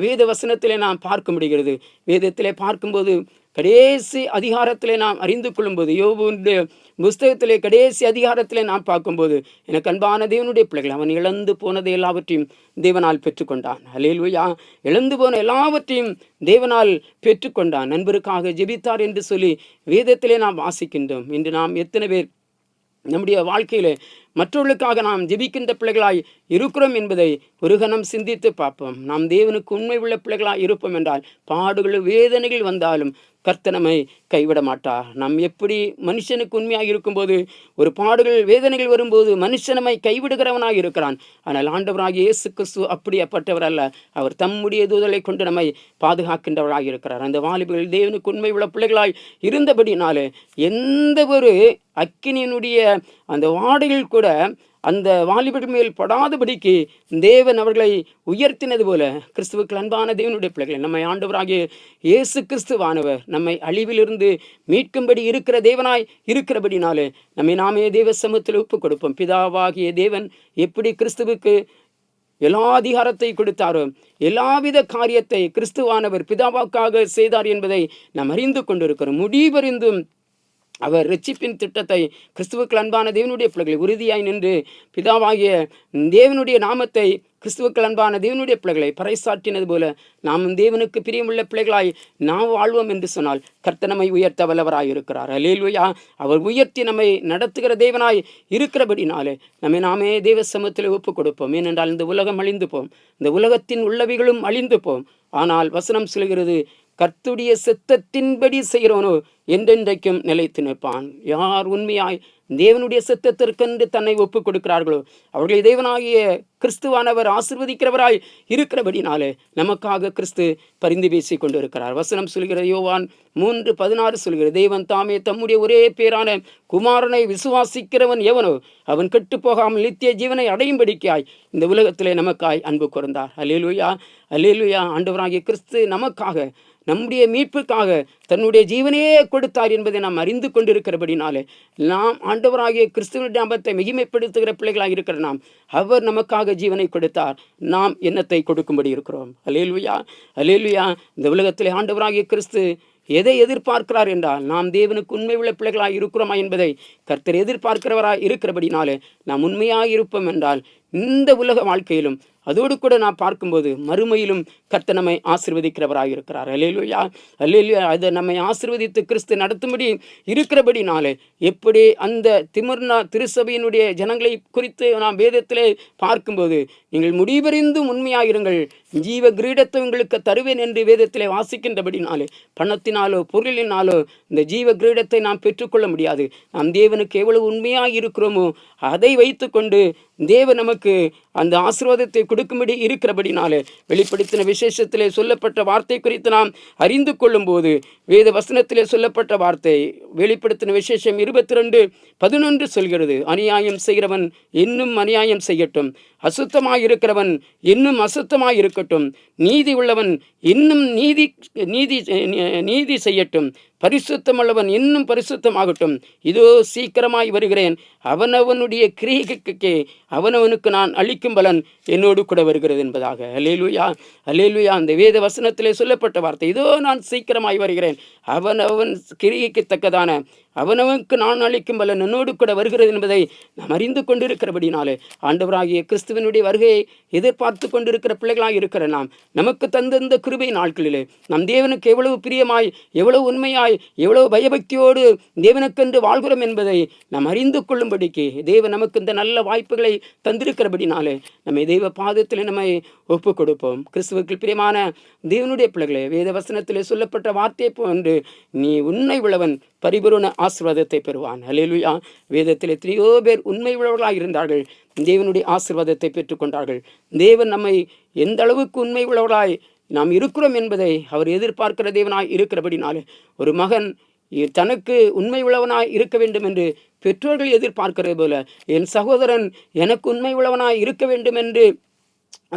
வேத வசனத்திலே நாம் பார்க்க முடிகிறது. வேதத்திலே பார்க்கும்போது கடைசி அதிகாரத்திலே நாம் அறிந்து கொள்ளும்போது, யோபுடைய புஸ்தகத்திலே கடைசி அதிகாரத்திலே நாம் பார்க்கும்போது, எனக்கு அன்பான தேவனுடைய பிள்ளைகள், அவன் இழந்து போனதை எல்லாவற்றையும் தேவனால் பெற்றுக்கொண்டான். அல்லேலூயா. இழந்து போன எல்லாவற்றையும் தேவனால் பெற்றுக்கொண்டான். நண்பருக்காக ஜெபித்தார் என்று சொல்லி வேதத்திலே நாம் வாசிக்கின்றோம். இன்று நாம் எத்தனை பேர் நம்முடைய வாழ்க்கையில் மற்றவர்களுக்காக நாம் ஜெபிக்கின்ற பிள்ளைகளாய் இருக்கிறோம் என்பதை ஒரு கணம் சிந்தித்து பார்ப்போம். நாம் தேவனுக்கு உண்மை உள்ள பிள்ளைகளாய் இருப்போம் என்றால் பாடுகள் வேதனைகள் வந்தாலும் கர்த்தர் நம்மை கைவிட மாட்டார். நாம் எப்படி மனுஷனுக்கு உண்மையாக இருக்கும்போது ஒரு பாடுகள் வேதனைகள் வரும்போது மனுஷன் நம்மை கைவிடுகிறவனாக இருக்கிறான். ஆனால் ஆண்டவராகிய இயேசு கிறிஸ்து அப்படிப்பட்டவர் அல்ல. அவர் தம்முடைய தூதலை கொண்டு நம்மை பாதுகாக்கின்றவராக இருக்கிறார். அந்த வாலிபர்கள் தேவனுக்கு உண்மை உள்ள பிள்ளைகளாய் இருந்தபடினாலே எந்த ஒரு அக்கினியினுடைய அந்த வாடைகள் கூட அந்த வாலிபர்கள் மேல் படாதபடிக்கு தேவன் அவர்களை உயர்த்தினது போல கிறிஸ்துவுக்கு அன்பான தேவனுடைய பிள்ளைகளை, நம்மை ஆண்டவராகிய இயேசு கிறிஸ்துவானவர் நம்மை அழிவிலிருந்து மீட்கும்படி இருக்கிற தேவனாய் இருக்கிறபடினாலே நம்மை நாமே தேவ சமூகத்தில் ஒப்பு கொடுப்போம். பிதாவாகிய தேவன் எப்படி கிறிஸ்துவுக்கு எல்லா அதிகாரத்தை கொடுத்தாரோ, எல்லாவித காரியத்தை கிறிஸ்துவானவர் பிதாவாக்காக செய்தார் என்பதை நாம் அறிந்து கொண்டிருக்கிறோம். முடிவறிந்தும் அவர் இரட்சிப்பின் திட்டத்தை கிறிஸ்துவுக்கு அன்பான தேவனுடைய பிள்ளைகளை உறுதியாய் நின்று பிதாவாகிய தேவனுடைய நாமத்தை கிறிஸ்துவுக்கு அன்பான தேவனுடைய பிள்ளைகளை பறைசாற்றினது போல நாமும் தேவனுக்கு பிரியமுள்ள பிள்ளைகளாய் நாம் வாழ்வோம் என்று சொன்னால் கர்த்தர் நம்மை உயர்த்த வல்லவராய் இருக்கிறார். அல்லேலூயா. அவர் உயர்த்தி நம்மை நடத்துகிற தேவனாய் இருக்கிறபடினாலே நம்மை நாமே தேவ சமூகத்தில் ஒப்பு கொடுப்போம். ஏனென்றால் இந்த உலகம் அழிந்து போம், இந்த உலகத்தின் உள்ளவைகளும் அழிந்து போம். ஆனால் வசனம் சொல்கிறது, கர்த்தருடைய சித்தத்தின்படி செய்கிறவனோ என்றென்றைக்கும் நிலைத்து நிற்பான். யார் உண்மையாய் தேவனுடைய சித்தத்திற்கென்று தன்னை ஒப்பு கொடுக்கிறார்களோ அவர்களை தேவனாகிய கிறிஸ்துவானவர் ஆசீர்வதிக்கிறவராய் இருக்கிறபடினாலே நமக்காக கிறிஸ்து பரிந்து பேசி கொண்டு இருக்கிறார். வசனம் சொல்கிறது, யோவான் 3:16 சொல்கிறது, தேவன் தாமே தம்முடைய ஒரே பேரான குமாரனை விசுவாசிக்கிறவன் எவனோ அவன் கெட்டு போகாமல் நித்திய ஜீவனை அடையும்படிக்காய் இந்த உலகத்திலே நமக்காய் அன்பு கூர்ந்தார். அல்லேலூயா. அல்லேலூயா. ஆண்டவராகிய கிறிஸ்து நமக்காக நம்முடைய மீட்புக்காக தன்னுடைய ஜீவனையே கொடுத்தார் என்பதை நாம் அறிந்து கொண்டிருக்கிறபடினாலே நாம் ஆண்டவராகிய கிறிஸ்துவின் நாமத்தை மகிமைப்படுத்துகிற பிள்ளைகளாக இருக்கிற நாம், அவர் நமக்காக ஜீவனை கொடுத்தார், நாம் என்னத்தை கொடுக்கும்படி இருக்கிறோம். அல்லேலூயா. அல்லேலூயா. இந்த உலகத்திலே ஆண்டவராகிய கிறிஸ்து எதை எதிர்பார்க்கிறார் என்றால் நாம் தேவனுக்கு உண்மை உள்ள பிள்ளைகளாக இருக்கிறோமா என்பதை கர்த்தர் எதிர்பார்க்கிறவராய் இருக்கிறபடினாலே நாம் உண்மையாக இருப்போம் என்றால் இந்த உலக வாழ்க்கையிலும் அதோடு கூட நான் பார்க்கும்போது மறுமையிலும் கர்த்தர் நம்மை ஆசீர்வதிக்கிறவராக இருக்கிறார். அல்லேலூயா, அல்லேலூயா. அதை நம்மை ஆசீர்வதித்து கிறிஸ்து நடத்தும்படி இருக்கிறபடினாலே எப்படி அந்த திமிர்னா திருச்சபையினுடைய ஜனங்களை குறித்து நாம் வேதத்திலே பார்க்கும்போது, நீங்கள் முடிவறிந்தும் உண்மையாயிருங்கள், ஜீவ கிரீடத்தை உங்களுக்கு தருவேன் என்று வேதத்திலே வாசிக்கின்றபடினாலே பணத்தினாலோ பொருளினாலோ இந்த ஜீவ கிரீடத்தை நாம் பெற்றுக்கொள்ள முடியாது. நாம் தேவனுக்கு எவ்வளவு உண்மையாக இருக்கிறோமோ அதை வைத்து கொண்டு தேவன் நமக்கு அந்த ஆசீர்வாதத்தை கொடுக்கும்படி இருக்கிறபடினாலே வெளிப்படுத்தின விசேஷத்திலே சொல்லப்பட்ட வார்த்தை குறித்து நாம் அறிந்து கொள்ளும் போது வேத வசனத்திலே சொல்லப்பட்ட வார்த்தை வெளிப்படுத்தின விசேஷம் 22:11 சொல்கிறது, அநியாயம் செய்கிறவன் இன்னும் அநியாயம் செய்யட்டும், அசுத்தமாயிருக்கிறவன் இன்னும் அசுத்தமாயிருக்கட்டும், நீதி உள்ளவன் இன்னும் நீதி செய்யட்டும், பரிசுத்தமுள்ளவன் இன்னும் பரிசுத்தமாகட்டும், இதோ சீக்கிரமாய் வருகிறேன், அவனவனுடைய கிரியைக்கு அவனவனுக்கு நான் அளிக்கும் பலன் என்னோடு கூட வருகிறது என்பதாக. அல்லேலூயா, அல்லேலூயா. அந்த வேத வசனத்திலே சொல்லப்பட்ட வார்த்தை, இதோ நான் சீக்கிரமாய் வருகிறேன், அவனவன் கிரியைக்கு தக்கதான அவனவனுக்கு நான் அளிக்கும் பலன் என்னோடு கூட வருகிறது என்பதை நாம் அறிந்து கொண்டிருக்கிறபடினாலே ஆண்டவராகிய கிறிஸ்துவனுடைய வருகையை எதிர்பார்த்து கொண்டிருக்கிற பிள்ளைகளாக இருக்கிற நாம் நமக்கு தந்த கிருபை நாட்களிலே நம் தேவனுக்கு எவ்வளவு பிரியமாய், எவ்வளவு உண்மையாய், எவ்வளவு பயபக்தியோடு தேவனுக்கென்று வாழ்கிறோம் என்பதை நாம் அறிந்து கொள்ளும்படிக்கு தேவன் நமக்கு இந்த நல்ல வாய்ப்புகளை தந்திருக்கிறபடினாலே நம்மை தெய்வ பாதத்தில் நம்மை ஒப்பு கொடுப்போம். கிறிஸ்துவுக்கு பிரியமான தேவனுடைய பிள்ளைகளே, வேத வசனத்திலே சொல்லப்பட்ட வார்த்தையை போன்று நீ உண்மை உள்ளவன் பரிபூரண ஆசீர்வாதத்தை பெறுவான். அல்லேலூயா. வேதத்தில் எத்தனையோ பேர் உண்மை உள்ளவர்களாக இருந்தார்கள், தேவனுடைய ஆசீர்வாதத்தை பெற்றுக்கொண்டார்கள். தேவன் நம்மை எந்த அளவுக்கு உண்மை உள்ளவர்களாய் நாம் இருக்கிறோம் என்பதை அவர் எதிர்பார்க்கிற தேவனாய் இருக்கிறபடினாலே ஒரு மகன் தனக்கு உண்மை உள்ளவனாய் இருக்க வேண்டும் என்று பெற்றோர்கள் எதிர்பார்க்கிறது போல என் சகோதரன் எனக்கு உண்மை உள்ளவனாய் இருக்க வேண்டும் என்று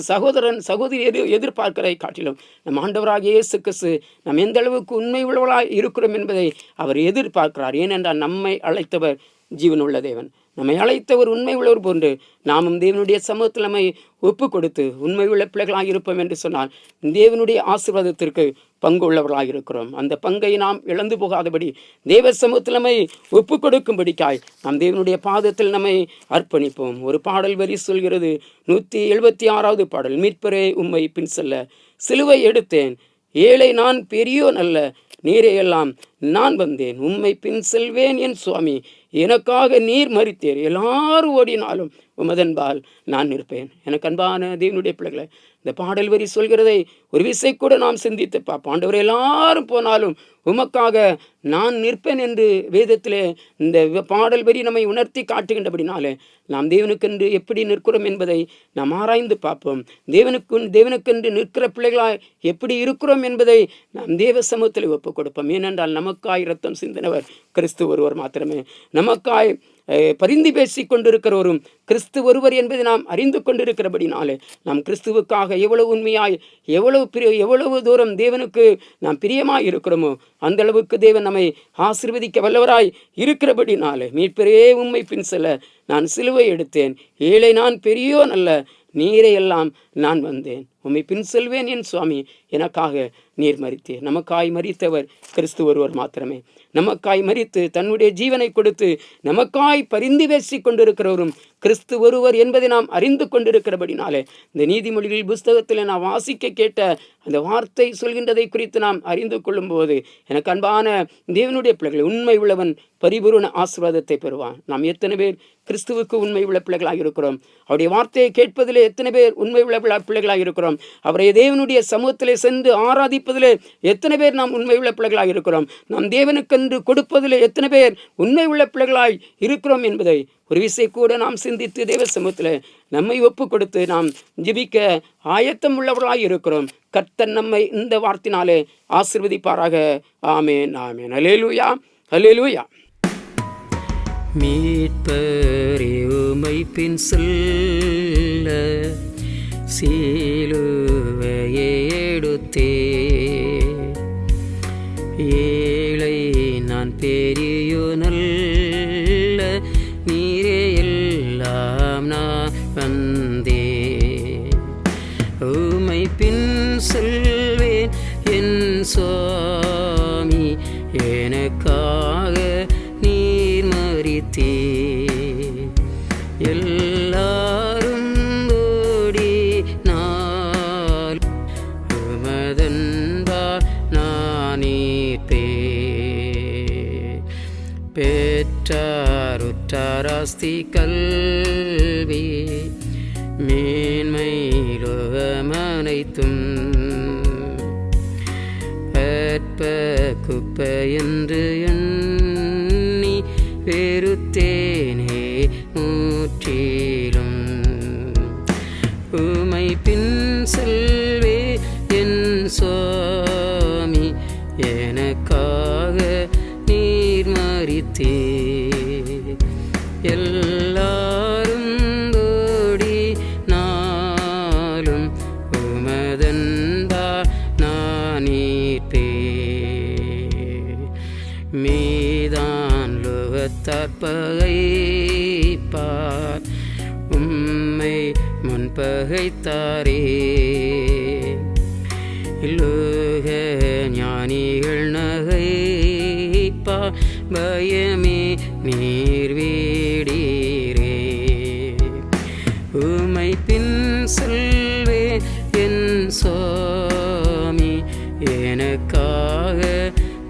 சகோதரன் சகோதரி எதிர்பார்க்கிறதை காட்டிலும் நம் ஆண்டவராகிய இயேசு கிறிஸ்து நாம் எந்த அளவுக்கு உண்மை உள்ளவர்களாய் இருக்கிறோம் என்பதை அவர் எதிர்பார்க்கிறார். ஏனென்றால் நம்மை அழைத்தவர் ஜீவனுள்ள தேவன், நம்மை அழைத்தவர் உண்மை உள்ளவர் போன்று நாமும் தேவனுடைய சமூகத்தில் நம்மை ஒப்பு கொடுத்து உண்மை உள்ள பிள்ளைகளாக இருப்போம் என்று சொன்னால் தேவனுடைய ஆசீர்வாதத்திற்கு பங்கு உள்ளவர்களாக இருக்கிறோம். அந்த பங்கை நாம் இழந்து போகாதபடி தேவ சமூகத்தில் நம்மை ஒப்பு கொடுக்கும்படிக்காய் நாம் தேவனுடைய பாதத்தில் நம்மை அர்ப்பணிப்போம். ஒரு பாடல் வரி சொல்கிறது, 176வது பாடல், மீட்பரே உம்மை பின் செல்ல சிலுவை எடுத்தேன், ஏழை நான் பெரியோன் அல்ல, நீரையெல்லாம் நான் வந்தேன், உம்மை பின் செல்வேன் என் சுவாமி, எனக்காக நீர் மரித்தீர், எல்லாரும் ஓடினாலும் உமதன்பால் நான் நிற்பேன். எனக்கு அன்பான தேவனுடைய பிள்ளைகளை, இந்த பாடல் வரி சொல்கிறதை ஒரு விசை கூட நாம் சிந்தித்து பார்ப்போம். ஆண்டவர் எல்லாரும் போனாலும் உமக்காக நான் நிற்பேன் என்று வேதத்திலே இந்த பாடல் வரி நம்மை உணர்த்தி காட்டுகின்றபடினாலே நாம் தேவனுக்கென்று எப்படி நிற்கிறோம் என்பதை நாம் ஆராய்ந்து பார்ப்போம். தேவனுக்கென்று நிற்கிற பிள்ளைகளாய் எப்படி இருக்கிறோம் என்பதை நாம் தேவ சமூகத்தில் ஒப்புக் கொடுப்போம். ஏனென்றால் நமக்காய் இரத்தம் சிந்தினவர் கிறிஸ்து ஒருவர் மாத்திரமே, நமக்காய் பரிந்து பேசி கொண்டிருக்கிறவரும் கிறிஸ்து ஒருவர் என்பதை நாம் அறிந்து கொண்டிருக்கிறபடினாலே நாம் கிறிஸ்துவுக்காக எவ்வளவு உண்மையாய், எவ்வளவு தூரம் தேவனுக்கு நாம் பிரியமாய் இருக்கிறோமோ அந்த அளவுக்கு தேவன் நம்மை ஆசீர்வதிக்க வல்லவராய் இருக்கிறபடினாலே மீட்பரே உம்மை பின் செல்ல நான் சிலுவை எடுத்தேன், ஏழை நான் பெரியோன் அல்ல, நீரை எல்லாம் நான் வந்தேன், உம்மை பின் செல்வேன் என் சுவாமி, எனக்காக நீர் மரித்தீர். நமக்காய் மரித்தவர் கிறிஸ்து ஒருவர் மாத்திரமே. நமக்காய் மரித்து தன்னுடைய ஜீவனை கொடுத்து நமக்காய் பரிந்து பேசி கொண்டிருக்கிறவரும் கிறிஸ்து ஒருவர் என்பதை நாம் அறிந்து கொண்டிருக்கிறபடினாலே இந்த நீதிமொழிகள் புஸ்தகத்தில் நாம் வாசிக்க கேட்ட அந்த வார்த்தை சொல்கின்றதை குறித்து நாம் அறிந்து கொள்ளும் போது எனக்கு அன்பான தேவனுடைய பிள்ளைகள், உண்மை உள்ளவன் பரிபூரண ஆசீர்வாதத்தை பெறுவான். நாம் எத்தனை பேர் கிறிஸ்துவுக்கு உண்மை உள்ள பிள்ளைகளாக இருக்கிறோம்? அவருடைய வார்த்தையை கேட்பதிலே எத்தனை பேர் உண்மை உள்ள பிள்ளைகளாக இருக்கிறோம்? அவரை தேவனுடைய சமூகத்திலே சென்று ஆராதிப்பதிலே எத்தனை பேர் நாம் உண்மை உள்ள பிள்ளைகளாக இருக்கிறோம்? நாம் தேவனுக்கென்று கொடுப்பதிலே எத்தனை பேர் உண்மை உள்ள பிள்ளைகளாய் இருக்கிறோம் என்பதை ஒரு விசை கூட நாம் சிந்தித்து தேவ சமூகத்தில் நம்மை ஒப்பு கொடுத்து நாம் ஜெபிக்க ஆயத்தம் உள்ளவர்களாய் இருக்கிறோம். கர்த்தர் நம்மை இந்த வார்த்தையினாலே ஆசீர்வதிப்பாராக. ஆமேன், ஆமேன். அல்லேலூயா, அல்லேலூயா. மீட்பரே உம்மை பின் செல்ல சிலுவையை எடுத்தேன், ஏழை நான் பெரியோனல்ல, நீரே எல்லாம் நான் வந்தேன், உம்மை பின் செல்வேன் என் சுவாமி, எனக்காக நீர் மரித்தீர், ஆராஸ்தி கல்வி மேன்மை லோகமனைத்தும் அற்ப குப்பை என்று எண்ணி வெறுத்தேனே முற்றிலும். உமை பின் செல்வே என் சுவாமி, எனக்காக நீர் மரித்தே. எல்லாரும் ஓடி நாளும் உமதன்பா நான் ஈர்ப்பே. மீதான் லோகத்தார் பகைப்பார், உம்மை முன்பகைத்தாரே. லோக ஞானிகள் நகைப்பா, பயமே நீர் வீடீரே. உமை பின் செல்வே என் சுவாமி, எனக்காக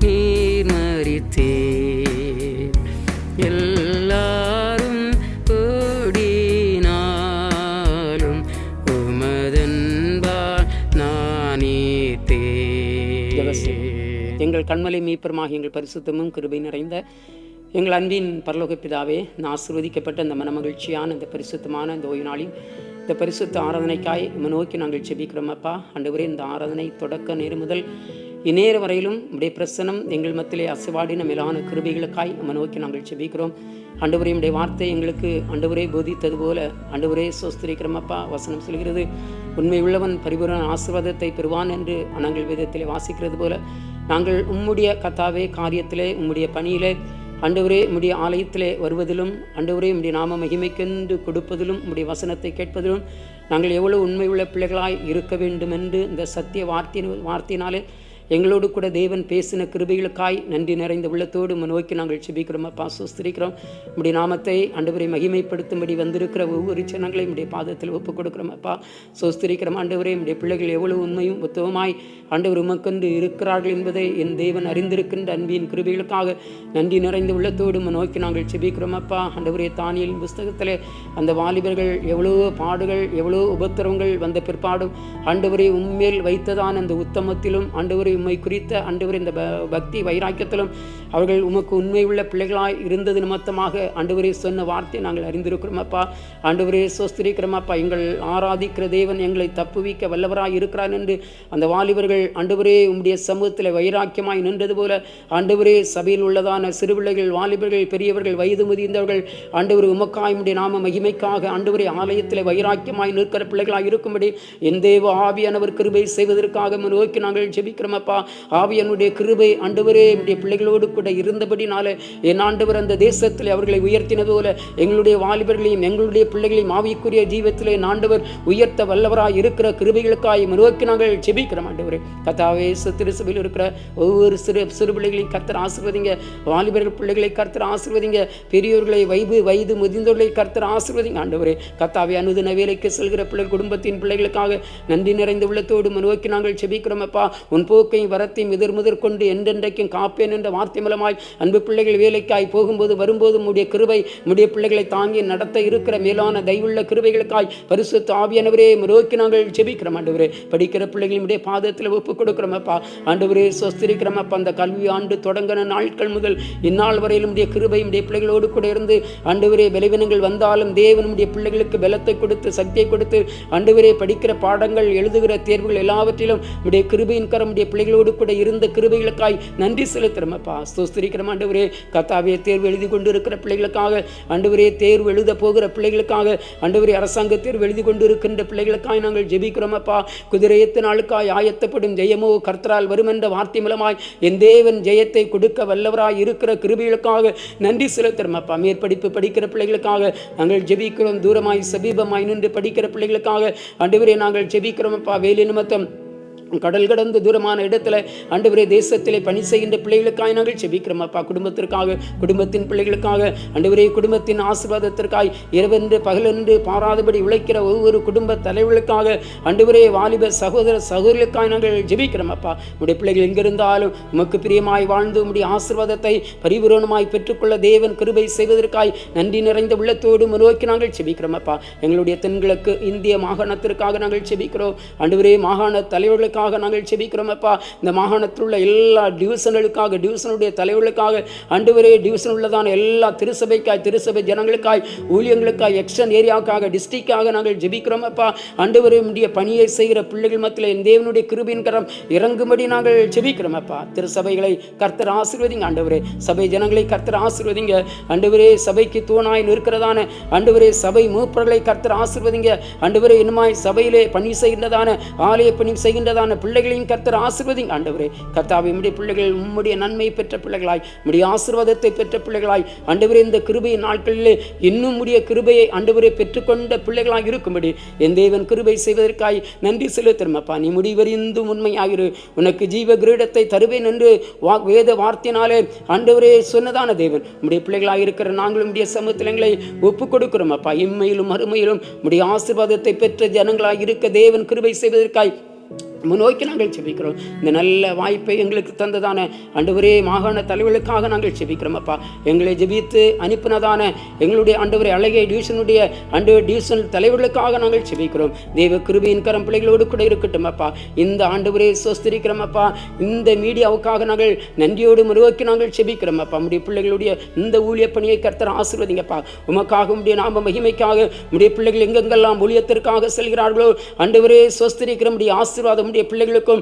நீர் மரித்தே. எல்லாரும் ஓடினாலும் உமதன்பால் நான் ஈர்த்தே. எங்கள் கண்மலை மீப்பெருமாக எங்கள் பரிசுத்தமும் கிருபை நிறைந்த எங்கள் அன்பின் பரலோக பிதாவே, நான் ஆசீர்வதிக்கப்பட்ட இந்த மனமகிழ்ச்சியான இந்த பரிசுத்தமான இந்த ஓய்வு நாளில் இந்த பரிசுத்த ஆராதனைக்காய் நோக்கி நாங்கள் செபிக்கிறோம் அப்பா. ஆண்டவரே, இந்த ஆராதனை தொடக்க நேரம் முதல் இந்நேர வரையிலும் உடைய பிரசனம் எங்கள் மத்தியிலே அசைவாடின மேலான கிருபைகளுக்காய் நோக்கி நாங்கள் செபிக்கிறோம். ஆண்டவரே, உடைய வார்த்தை எங்களுக்கு ஆண்டவரே போதித்தது போல ஆண்டவரே சோஸ்திரிக்கிறோம் அப்பா. வசனம் சொல்கிறது, உண்மை உள்ளவன் பரிபூரண ஆசீர்வாதத்தை பெறுவான் என்று நாங்கள் வேதத்திலே வாசிக்கிறது போல நாங்கள் உம்முடைய கத்தாவே காரியத்திலே உம்முடைய பணியிலே ஆண்டவரே உம்முடைய ஆலயத்திலே வருவதிலும் ஆண்டவரே உம்முடைய நாம மகிமைக்கென்று கொடுப்பதிலும் உம்முடைய வசனத்தை கேட்பதிலும் நாங்கள் எவ்வளவு உண்மை உள்ள பிள்ளைகளாய் இருக்க வேண்டும் என்று இந்த சத்திய வார்த்தையினாலே எங்களோடு கூட தேவன் பேசின கிருபைகளுக்காய் நன்றி நிறைந்த உள்ளத்தோடு நோக்கி நாங்கள் செபிக்கிறோம் அப்பா. சுஸ்திரிக்கிறோம். உம்முடைய நாமத்தை ஆண்டவரை மகிமைப்படுத்தும்படி வந்திருக்கிற ஒவ்வொரு ஜனங்களையும் உம்முடைய பாதத்தில் ஒப்புக் கொடுக்கிறோம் அப்பா. சுஸ்திரிக்கிறோம். ஆண்டவரே, உம்முடைய பிள்ளைகள் எவ்வளவு உண்மையும் உத்தவமாய் ஆண்டவர் உமக்கென்று இருக்கிறார்கள் என்பதை என் தேவன் அறிந்திருக்கின்ற அன்பின் கிருபைகளுக்காக நன்றி நிறைந்த உள்ளத்தோடு நோக்கி நாங்கள் செபிக்கிறோம் அப்பா. ஆண்டவரே, தானியேலின் புஸ்தகத்திலே அந்த வாலிபர்கள் எவ்வளவோ பாடுகள் எவ்வளோ உபத்திரவங்கள் வந்த பிற்பாடும் ஆண்டவரை உண்மையில் வைத்ததான் அந்த உத்தமத்திலும் ஆண்டவரை உண்மை குறித்த ஆண்டவர் இந்த பக்தி வைராக்கியத்திலும் அவர்கள் உமக்கு உண்மை உள்ள பிள்ளைகளாய் இருந்தது நிமித்தமாக ஆண்டவரே சொன்ன வார்த்தையை நாங்கள் அறிந்திருக்கிறோம் அப்பா. ஆண்டவரே சோஸ்திரிக்கிறோம் அப்பா. எங்கள் ஆராதிக்கிற தேவன் எங்களை தப்புவிக்க வல்லவராய் இருக்கிறார் என்று அந்த வாலிபர்கள் ஆண்டவரே உம்முடைய சமூகத்தில் வைராக்கியமாய் நின்றது போல ஆண்டவரே சபையில் உள்ளதான சிறுபிள்ளைகள் வாலிபர்கள் பெரியவர்கள் வயது முதிர்ந்தவர்கள் ஆண்டவர் உமக்காய் உம்முடைய நாம மகிமைக்காக ஆண்டவரே ஆலயத்தில் வைராக்கியமாய் நிற்கிற பிள்ளைகளாய் இருக்கும்படி என் தேவ ஆவியானவர் கிருபை செய்வதற்காக நோக்கி நாங்கள் ஜெபிக்கிறோம் அப்பா. ஆவியானுடைய கிருபை ஆண்டவரே உம்முடைய பிள்ளைகளோடு கூட இருந்தபடினால என் ஆண்டவர் அந்த தேசத்தில் அவர்களை உயர்த்தினது போல எங்களுடைய வாலிபர்களையும் எங்களுடைய பிள்ளைகளையும் ஆவிக்குரிய ஜீவத்திலே ஆண்டவர் உயர்த்த வல்லவராய் இருக்கிற கிருபைகளுக்காய் நோக்கி நாங்கள் ஜெபிக்கிறோம் ஆண்டவரே. கர்த்தாவே, திருசபையில் இருக்கிற ஒவ்வொரு சிறு பிள்ளைகளையும் கர்த்தர் ஆசீர்வதிங்க. வாலிபர்கள் பிள்ளைகளை கர்த்தர் ஆசீர்வதிங்க. பெரியோர்களை வயது முதிர்ந்தோர்களை கர்த்தர் ஆசீர்வதிங்க ஆண்டவரே. கர்த்தாவே, அனுதின வேலைக்கு செல்கிற பிள்ளைகள் குடும்பத்தின் பிள்ளைகளுக்காக நன்றி நிறைந்த உள்ளத்தோடு நோக்கி நாங்கள் ஜெபிக்கிறோம் அப்பா. உன் போக்கையும் வரத்தையும் முதற் கொண்டு என்றென்றைக்கும் காப்பேன் என்ற வார்த்தை மூலமாய் அன்பு பிள்ளைகள் வேலைக்காய் போகும்போது வரும்போது உம்முடைய கிருபை உம்முடைய பிள்ளைகளை தாங்கி நடத்த இருக்கிற மேலான தயவுள்ள கிருபைகளுக்காய் பரிசுத்த ஆவியானவரே நோக்கி நாங்கள் ஜெபிக்கிறோம் ஆண்டவரே. படிக்கிற பிள்ளைகளுடைய பாதத்தில் ஒப்புக் கொடுக்கிறோம் அப்பா. ஆண்டவரே சொஸ்திரிக்கிறோம் அப்பா. அந்த கல்வி ஆண்டு தொடங்கின நாட்கள் முதல் இந்நாள் வரையிலும் உடைய கிருபை உடைய பிள்ளைகளோடு கூட இருந்து ஆண்டவரே பலவீனங்கள் வந்தாலும் தேவன் உடைய பிள்ளைகளுக்கு பலத்தை கொடுத்து சக்தியை கொடுத்து ஆண்டவரே படிக்கிற பாடங்கள் எழுதுகிற தேர்வுகள் எல்லாவற்றிலும் உடைய கிருபையின் கரம் உடைய பிள்ளைகளோடு கூட இருந்த கிருபைகளுக்காய் நன்றி செலுத்துறோம் அப்பா. ஸ்தோத்திரிக்கிறோம் ஆண்டவரே. கர்த்தாவே, தேர்வு எழுதி கொண்டு இருக்கிற பிள்ளைகளுக்காக ஆண்டவரே, தேர்வு எழுத போகிற பிள்ளைகளுக்காக ஆண்டவரே, அரசாங்க தேர்வு எழுதி கொண்டு இருக்கின்ற பிள்ளைகளுக்காய் நாங்கள் ஜெபிக்கிறோம் அப்பா. குதிரையத்து நாளுக்காய் ஆயத்தப்படும் ஜெயமோ கர்த்தரால் வரும் என்ற வார்த்தை மூலமாய் என் தேவன் ஜெயத்தை கொடுக்க வல்லவராய் இருக்கிற கிருபைகளுக்காக நன்றி செலுத்துறோம் அப்பா. மேற்படிப்பு படிக்கிற பிள்ளைகளுக்காக நாங்கள் ஜெபிக்கிறோம். தூரமாய் சமீபமாய் நின்று படிக்கிற பிள்ளைகளுக்காக ஆண்டவரே நாங்கள் ஜெபிக்கிறோம் அப்பா. வேலை நிமித்தம் கடல் கடந்து தூரமான இடத்துல ஆண்டவரே தேசத்திலே பணி செய்கின்ற பிள்ளைகளுக்காக நாங்கள் செபிக்கிறோம் அப்பா. குடும்பத்திற்காக, குடும்பத்தின் பிள்ளைகளுக்காக ஆண்டவரே, குடும்பத்தின் ஆசீர்வாதத்திற்காய் இரவென்று பகலென்று பாராதபடி உழைக்கிற ஒவ்வொரு குடும்ப தலைவர்களுக்காக ஆண்டவரே, வாலிப சகோதர சகோதரிகளுக்காக நாங்கள் ஜெபிக்கிறோம் அப்பா. உடைய பிள்ளைகள் எங்கிருந்தாலும் உமக்கு பிரியமாய் வாழ்ந்து உடைய ஆசீர்வாதத்தை பரிபூரணமாய் பெற்றுக்கொள்ள தேவன் கிருபை செய்வதற்காய் நன்றி நிறைந்த உள்ளத்தோடு நோக்கி நாங்கள் செபிக்கிறோம் அப்பா. எங்களுடைய தென்கிழக்கு இந்திய மாகாணத்திற்காக நாங்கள் செபிக்கிறோம் ஆண்டவரே. மாகாண தலைவர்களுக்காக நாங்கள் செபிக்கிறோம் அப்பா. இந்த மாகாணத்தில் உள்ள எல்லா டிவிஷன்களுக்காக, டிவிஷனுடைய தலைவர்களுக்காக ஆண்டவரே, டிவிஷன் உள்ளதான எல்லா திருசபைக்காய், திருசபை ஜனங்களுக்காய், ஊழியங்களுக்காய், எக்ஸ்டன் ஏரியாவுக்காக, டிஸ்ட்ரிக்டாக நாங்கள் ஜெபிக்கிறோம் அப்பா. ஆண்டவரே, உடைய பணியை செய்கிற பிள்ளைகள் மத்தியில் என் தேவனுடைய கிருபையின் கரம் இறங்கும்படி நாங்கள் ஜெபிக்கிறோம் அப்பா. திருசபைகளை கர்த்தர் ஆசீர்வதிங்க ஆண்டவரே. சபை ஜனங்களை கர்த்தர் ஆசீர்வதிங்க ஆண்டவரே. சபைக்கு தூணாய் நிற்கிறதான ஆண்டவரே, சபை மூப்பர்களை கர்த்தர் ஆசீர்வதிங்க ஆண்டவரே. இன்னுமாய் சபையிலே பணி செய்கின்றதான, ஆலய பணி செய்கின்றதான பிள்ளைகளையும் கர்த்தர் ஆசீர்வதிங்க ஆண்டவரே. கர்த்தாவே, உம்முடைய பிள்ளைகள் உம்முடைய நன்மை பெற்ற பிள்ளைகளாய், உம்முடைய ஆசீர்வாதத்தை பெற்ற பிள்ளைகளாய் ஆண்டவரே, இந்த கிருபையின் நாட்களிலே இன்னும் உடைய கிருபையை ஆண்டவரே பெற்றுக்கொண்ட பிள்ளைகளாய் இருக்கும்படி என் தேவன் கிருபை செய்வதற்காய் நன்றி செலுத்துறோம் அப்பா. நீ முடிவறிந்தும் உண்மையாயிரு, உனக்கு ஜீவ கிரீடத்தை தருவேன் என்று வேத வார்த்தையினாலே ஆண்டவரே சொன்னதான தேவன். உம்முடைய பிள்ளைகளாய் இருக்கிற நாங்களும் உடைய சமூகத்தில் எங்களை ஒப்புக் கொடுக்கிறோம் அப்பா. இம்மையிலும் மறுமையிலும் உடைய ஆசீர்வாதத்தை பெற்ற ஜனங்களாய் இருக்க தேவன் கிருபை செய்வதற்காய் முன்னோக்கி நாங்கள் செபிக்கிறோம். இந்த நல்ல வாய்ப்பை எங்களுக்கு தந்ததான ஆண்டவரே, மாகாண தலைவர்களுக்காக நாங்கள் செபிக்கிறோம் அப்பா. எங்களை ஜெபித்து அனுப்பினதான எங்களுடைய ஆண்டவரே அழகிய டிவிஷனுடைய டிவிஷன் தலைவர்களுக்காக நாங்கள் செபிக்கிறோம். தேவ கிருபையின் கரம் பிள்ளைகளோடு கூட இருக்கட்டும் அப்பா. இந்த ஆண்டவரே சோஸ்திரிக்கிறோம் அப்பா. இந்த மீடியாவுக்காக நாங்கள் நன்றியோடு முன்னோக்கி நாங்கள் செபிக்கிறோம் அப்பா. நம்முடைய பிள்ளைகளுடைய இந்த ஊழிய பணியை கர்த்தர் ஆசீர்வதிங்கப்பா. உமக்காக உடைய நாம மகிமைக்காக உடைய பிள்ளைகள் எங்கெங்கெல்லாம் ஊழியத்திற்காக செல்கிறார்களோ ஆண்டவரே சோஸ்திரிக்கிற உடைய ஆசீர்வாதம் பிள்ளைகளுக்கும்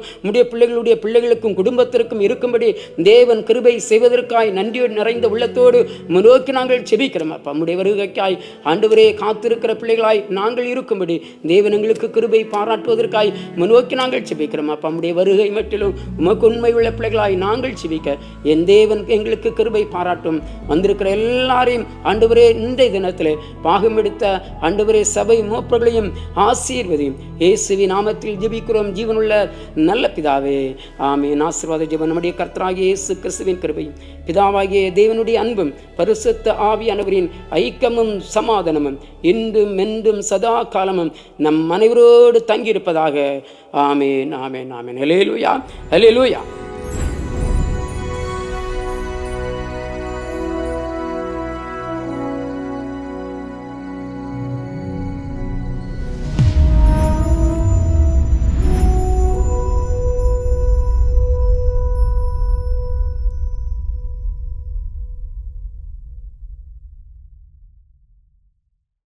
பிள்ளைகளுடைய பிள்ளைகளுக்கும் குடும்பத்திற்கும் இருக்கும்படி தேவன் கிருபை செய்வதற்காய் நன்றியோடு நிறைந்த உள்ளத்தோடு முன்னோக்கி நாங்கள் செபிக்கிறோம் அப்பா. நம்முடைய வருகைக்காய் ஆண்டவரே காத்திருக்கிற பிள்ளைகளாய் நாங்கள் இருக்கும்படி தேவன் எங்களுக்கு கிருபை பாராட்டுவதற்காய் முன்னோக்கி நாங்கள் செபிக்கிறோம் அப்பா. நம்முடைய வருகை மட்டிலும் உமக்கு உண்மை உள்ள பிள்ளைகளாய் நாங்கள் செபிக்க என் தேவன் எங்களுக்கு கிருபை பாராட்டும். வந்திருக்கிற எல்லாரையும் ஆண்டவரே இந்த தினத்திலே பாகம் எடுத்த ஆண்டவரே சபை மூப்பர்களையும் ஆசீர்வதியும். இயேசுவின் நாமத்தில் ஜெபிக்கிறோம் ஜீவனுள்ள நல்ல பிதாவே, ஆமென். ஆசீர்வாத ஜெபம் நம்முடைய கர்த்தராகிய இயேசு கிறிஸ்துவின் கிருபையும் பிதாவாகிய தேவனுடைய அன்பும் பரிசுத்த ஆவியானவரின் ஐக்கியமும் சமாதானமும் இன்றும் என்றும் சதா காலமும் நம் அனைவரோடு தங்கியிருப்பதாக. ஆமென், ஆமென், ஆமென். ஹல்லேலூயா, ஹல்லேலூயா.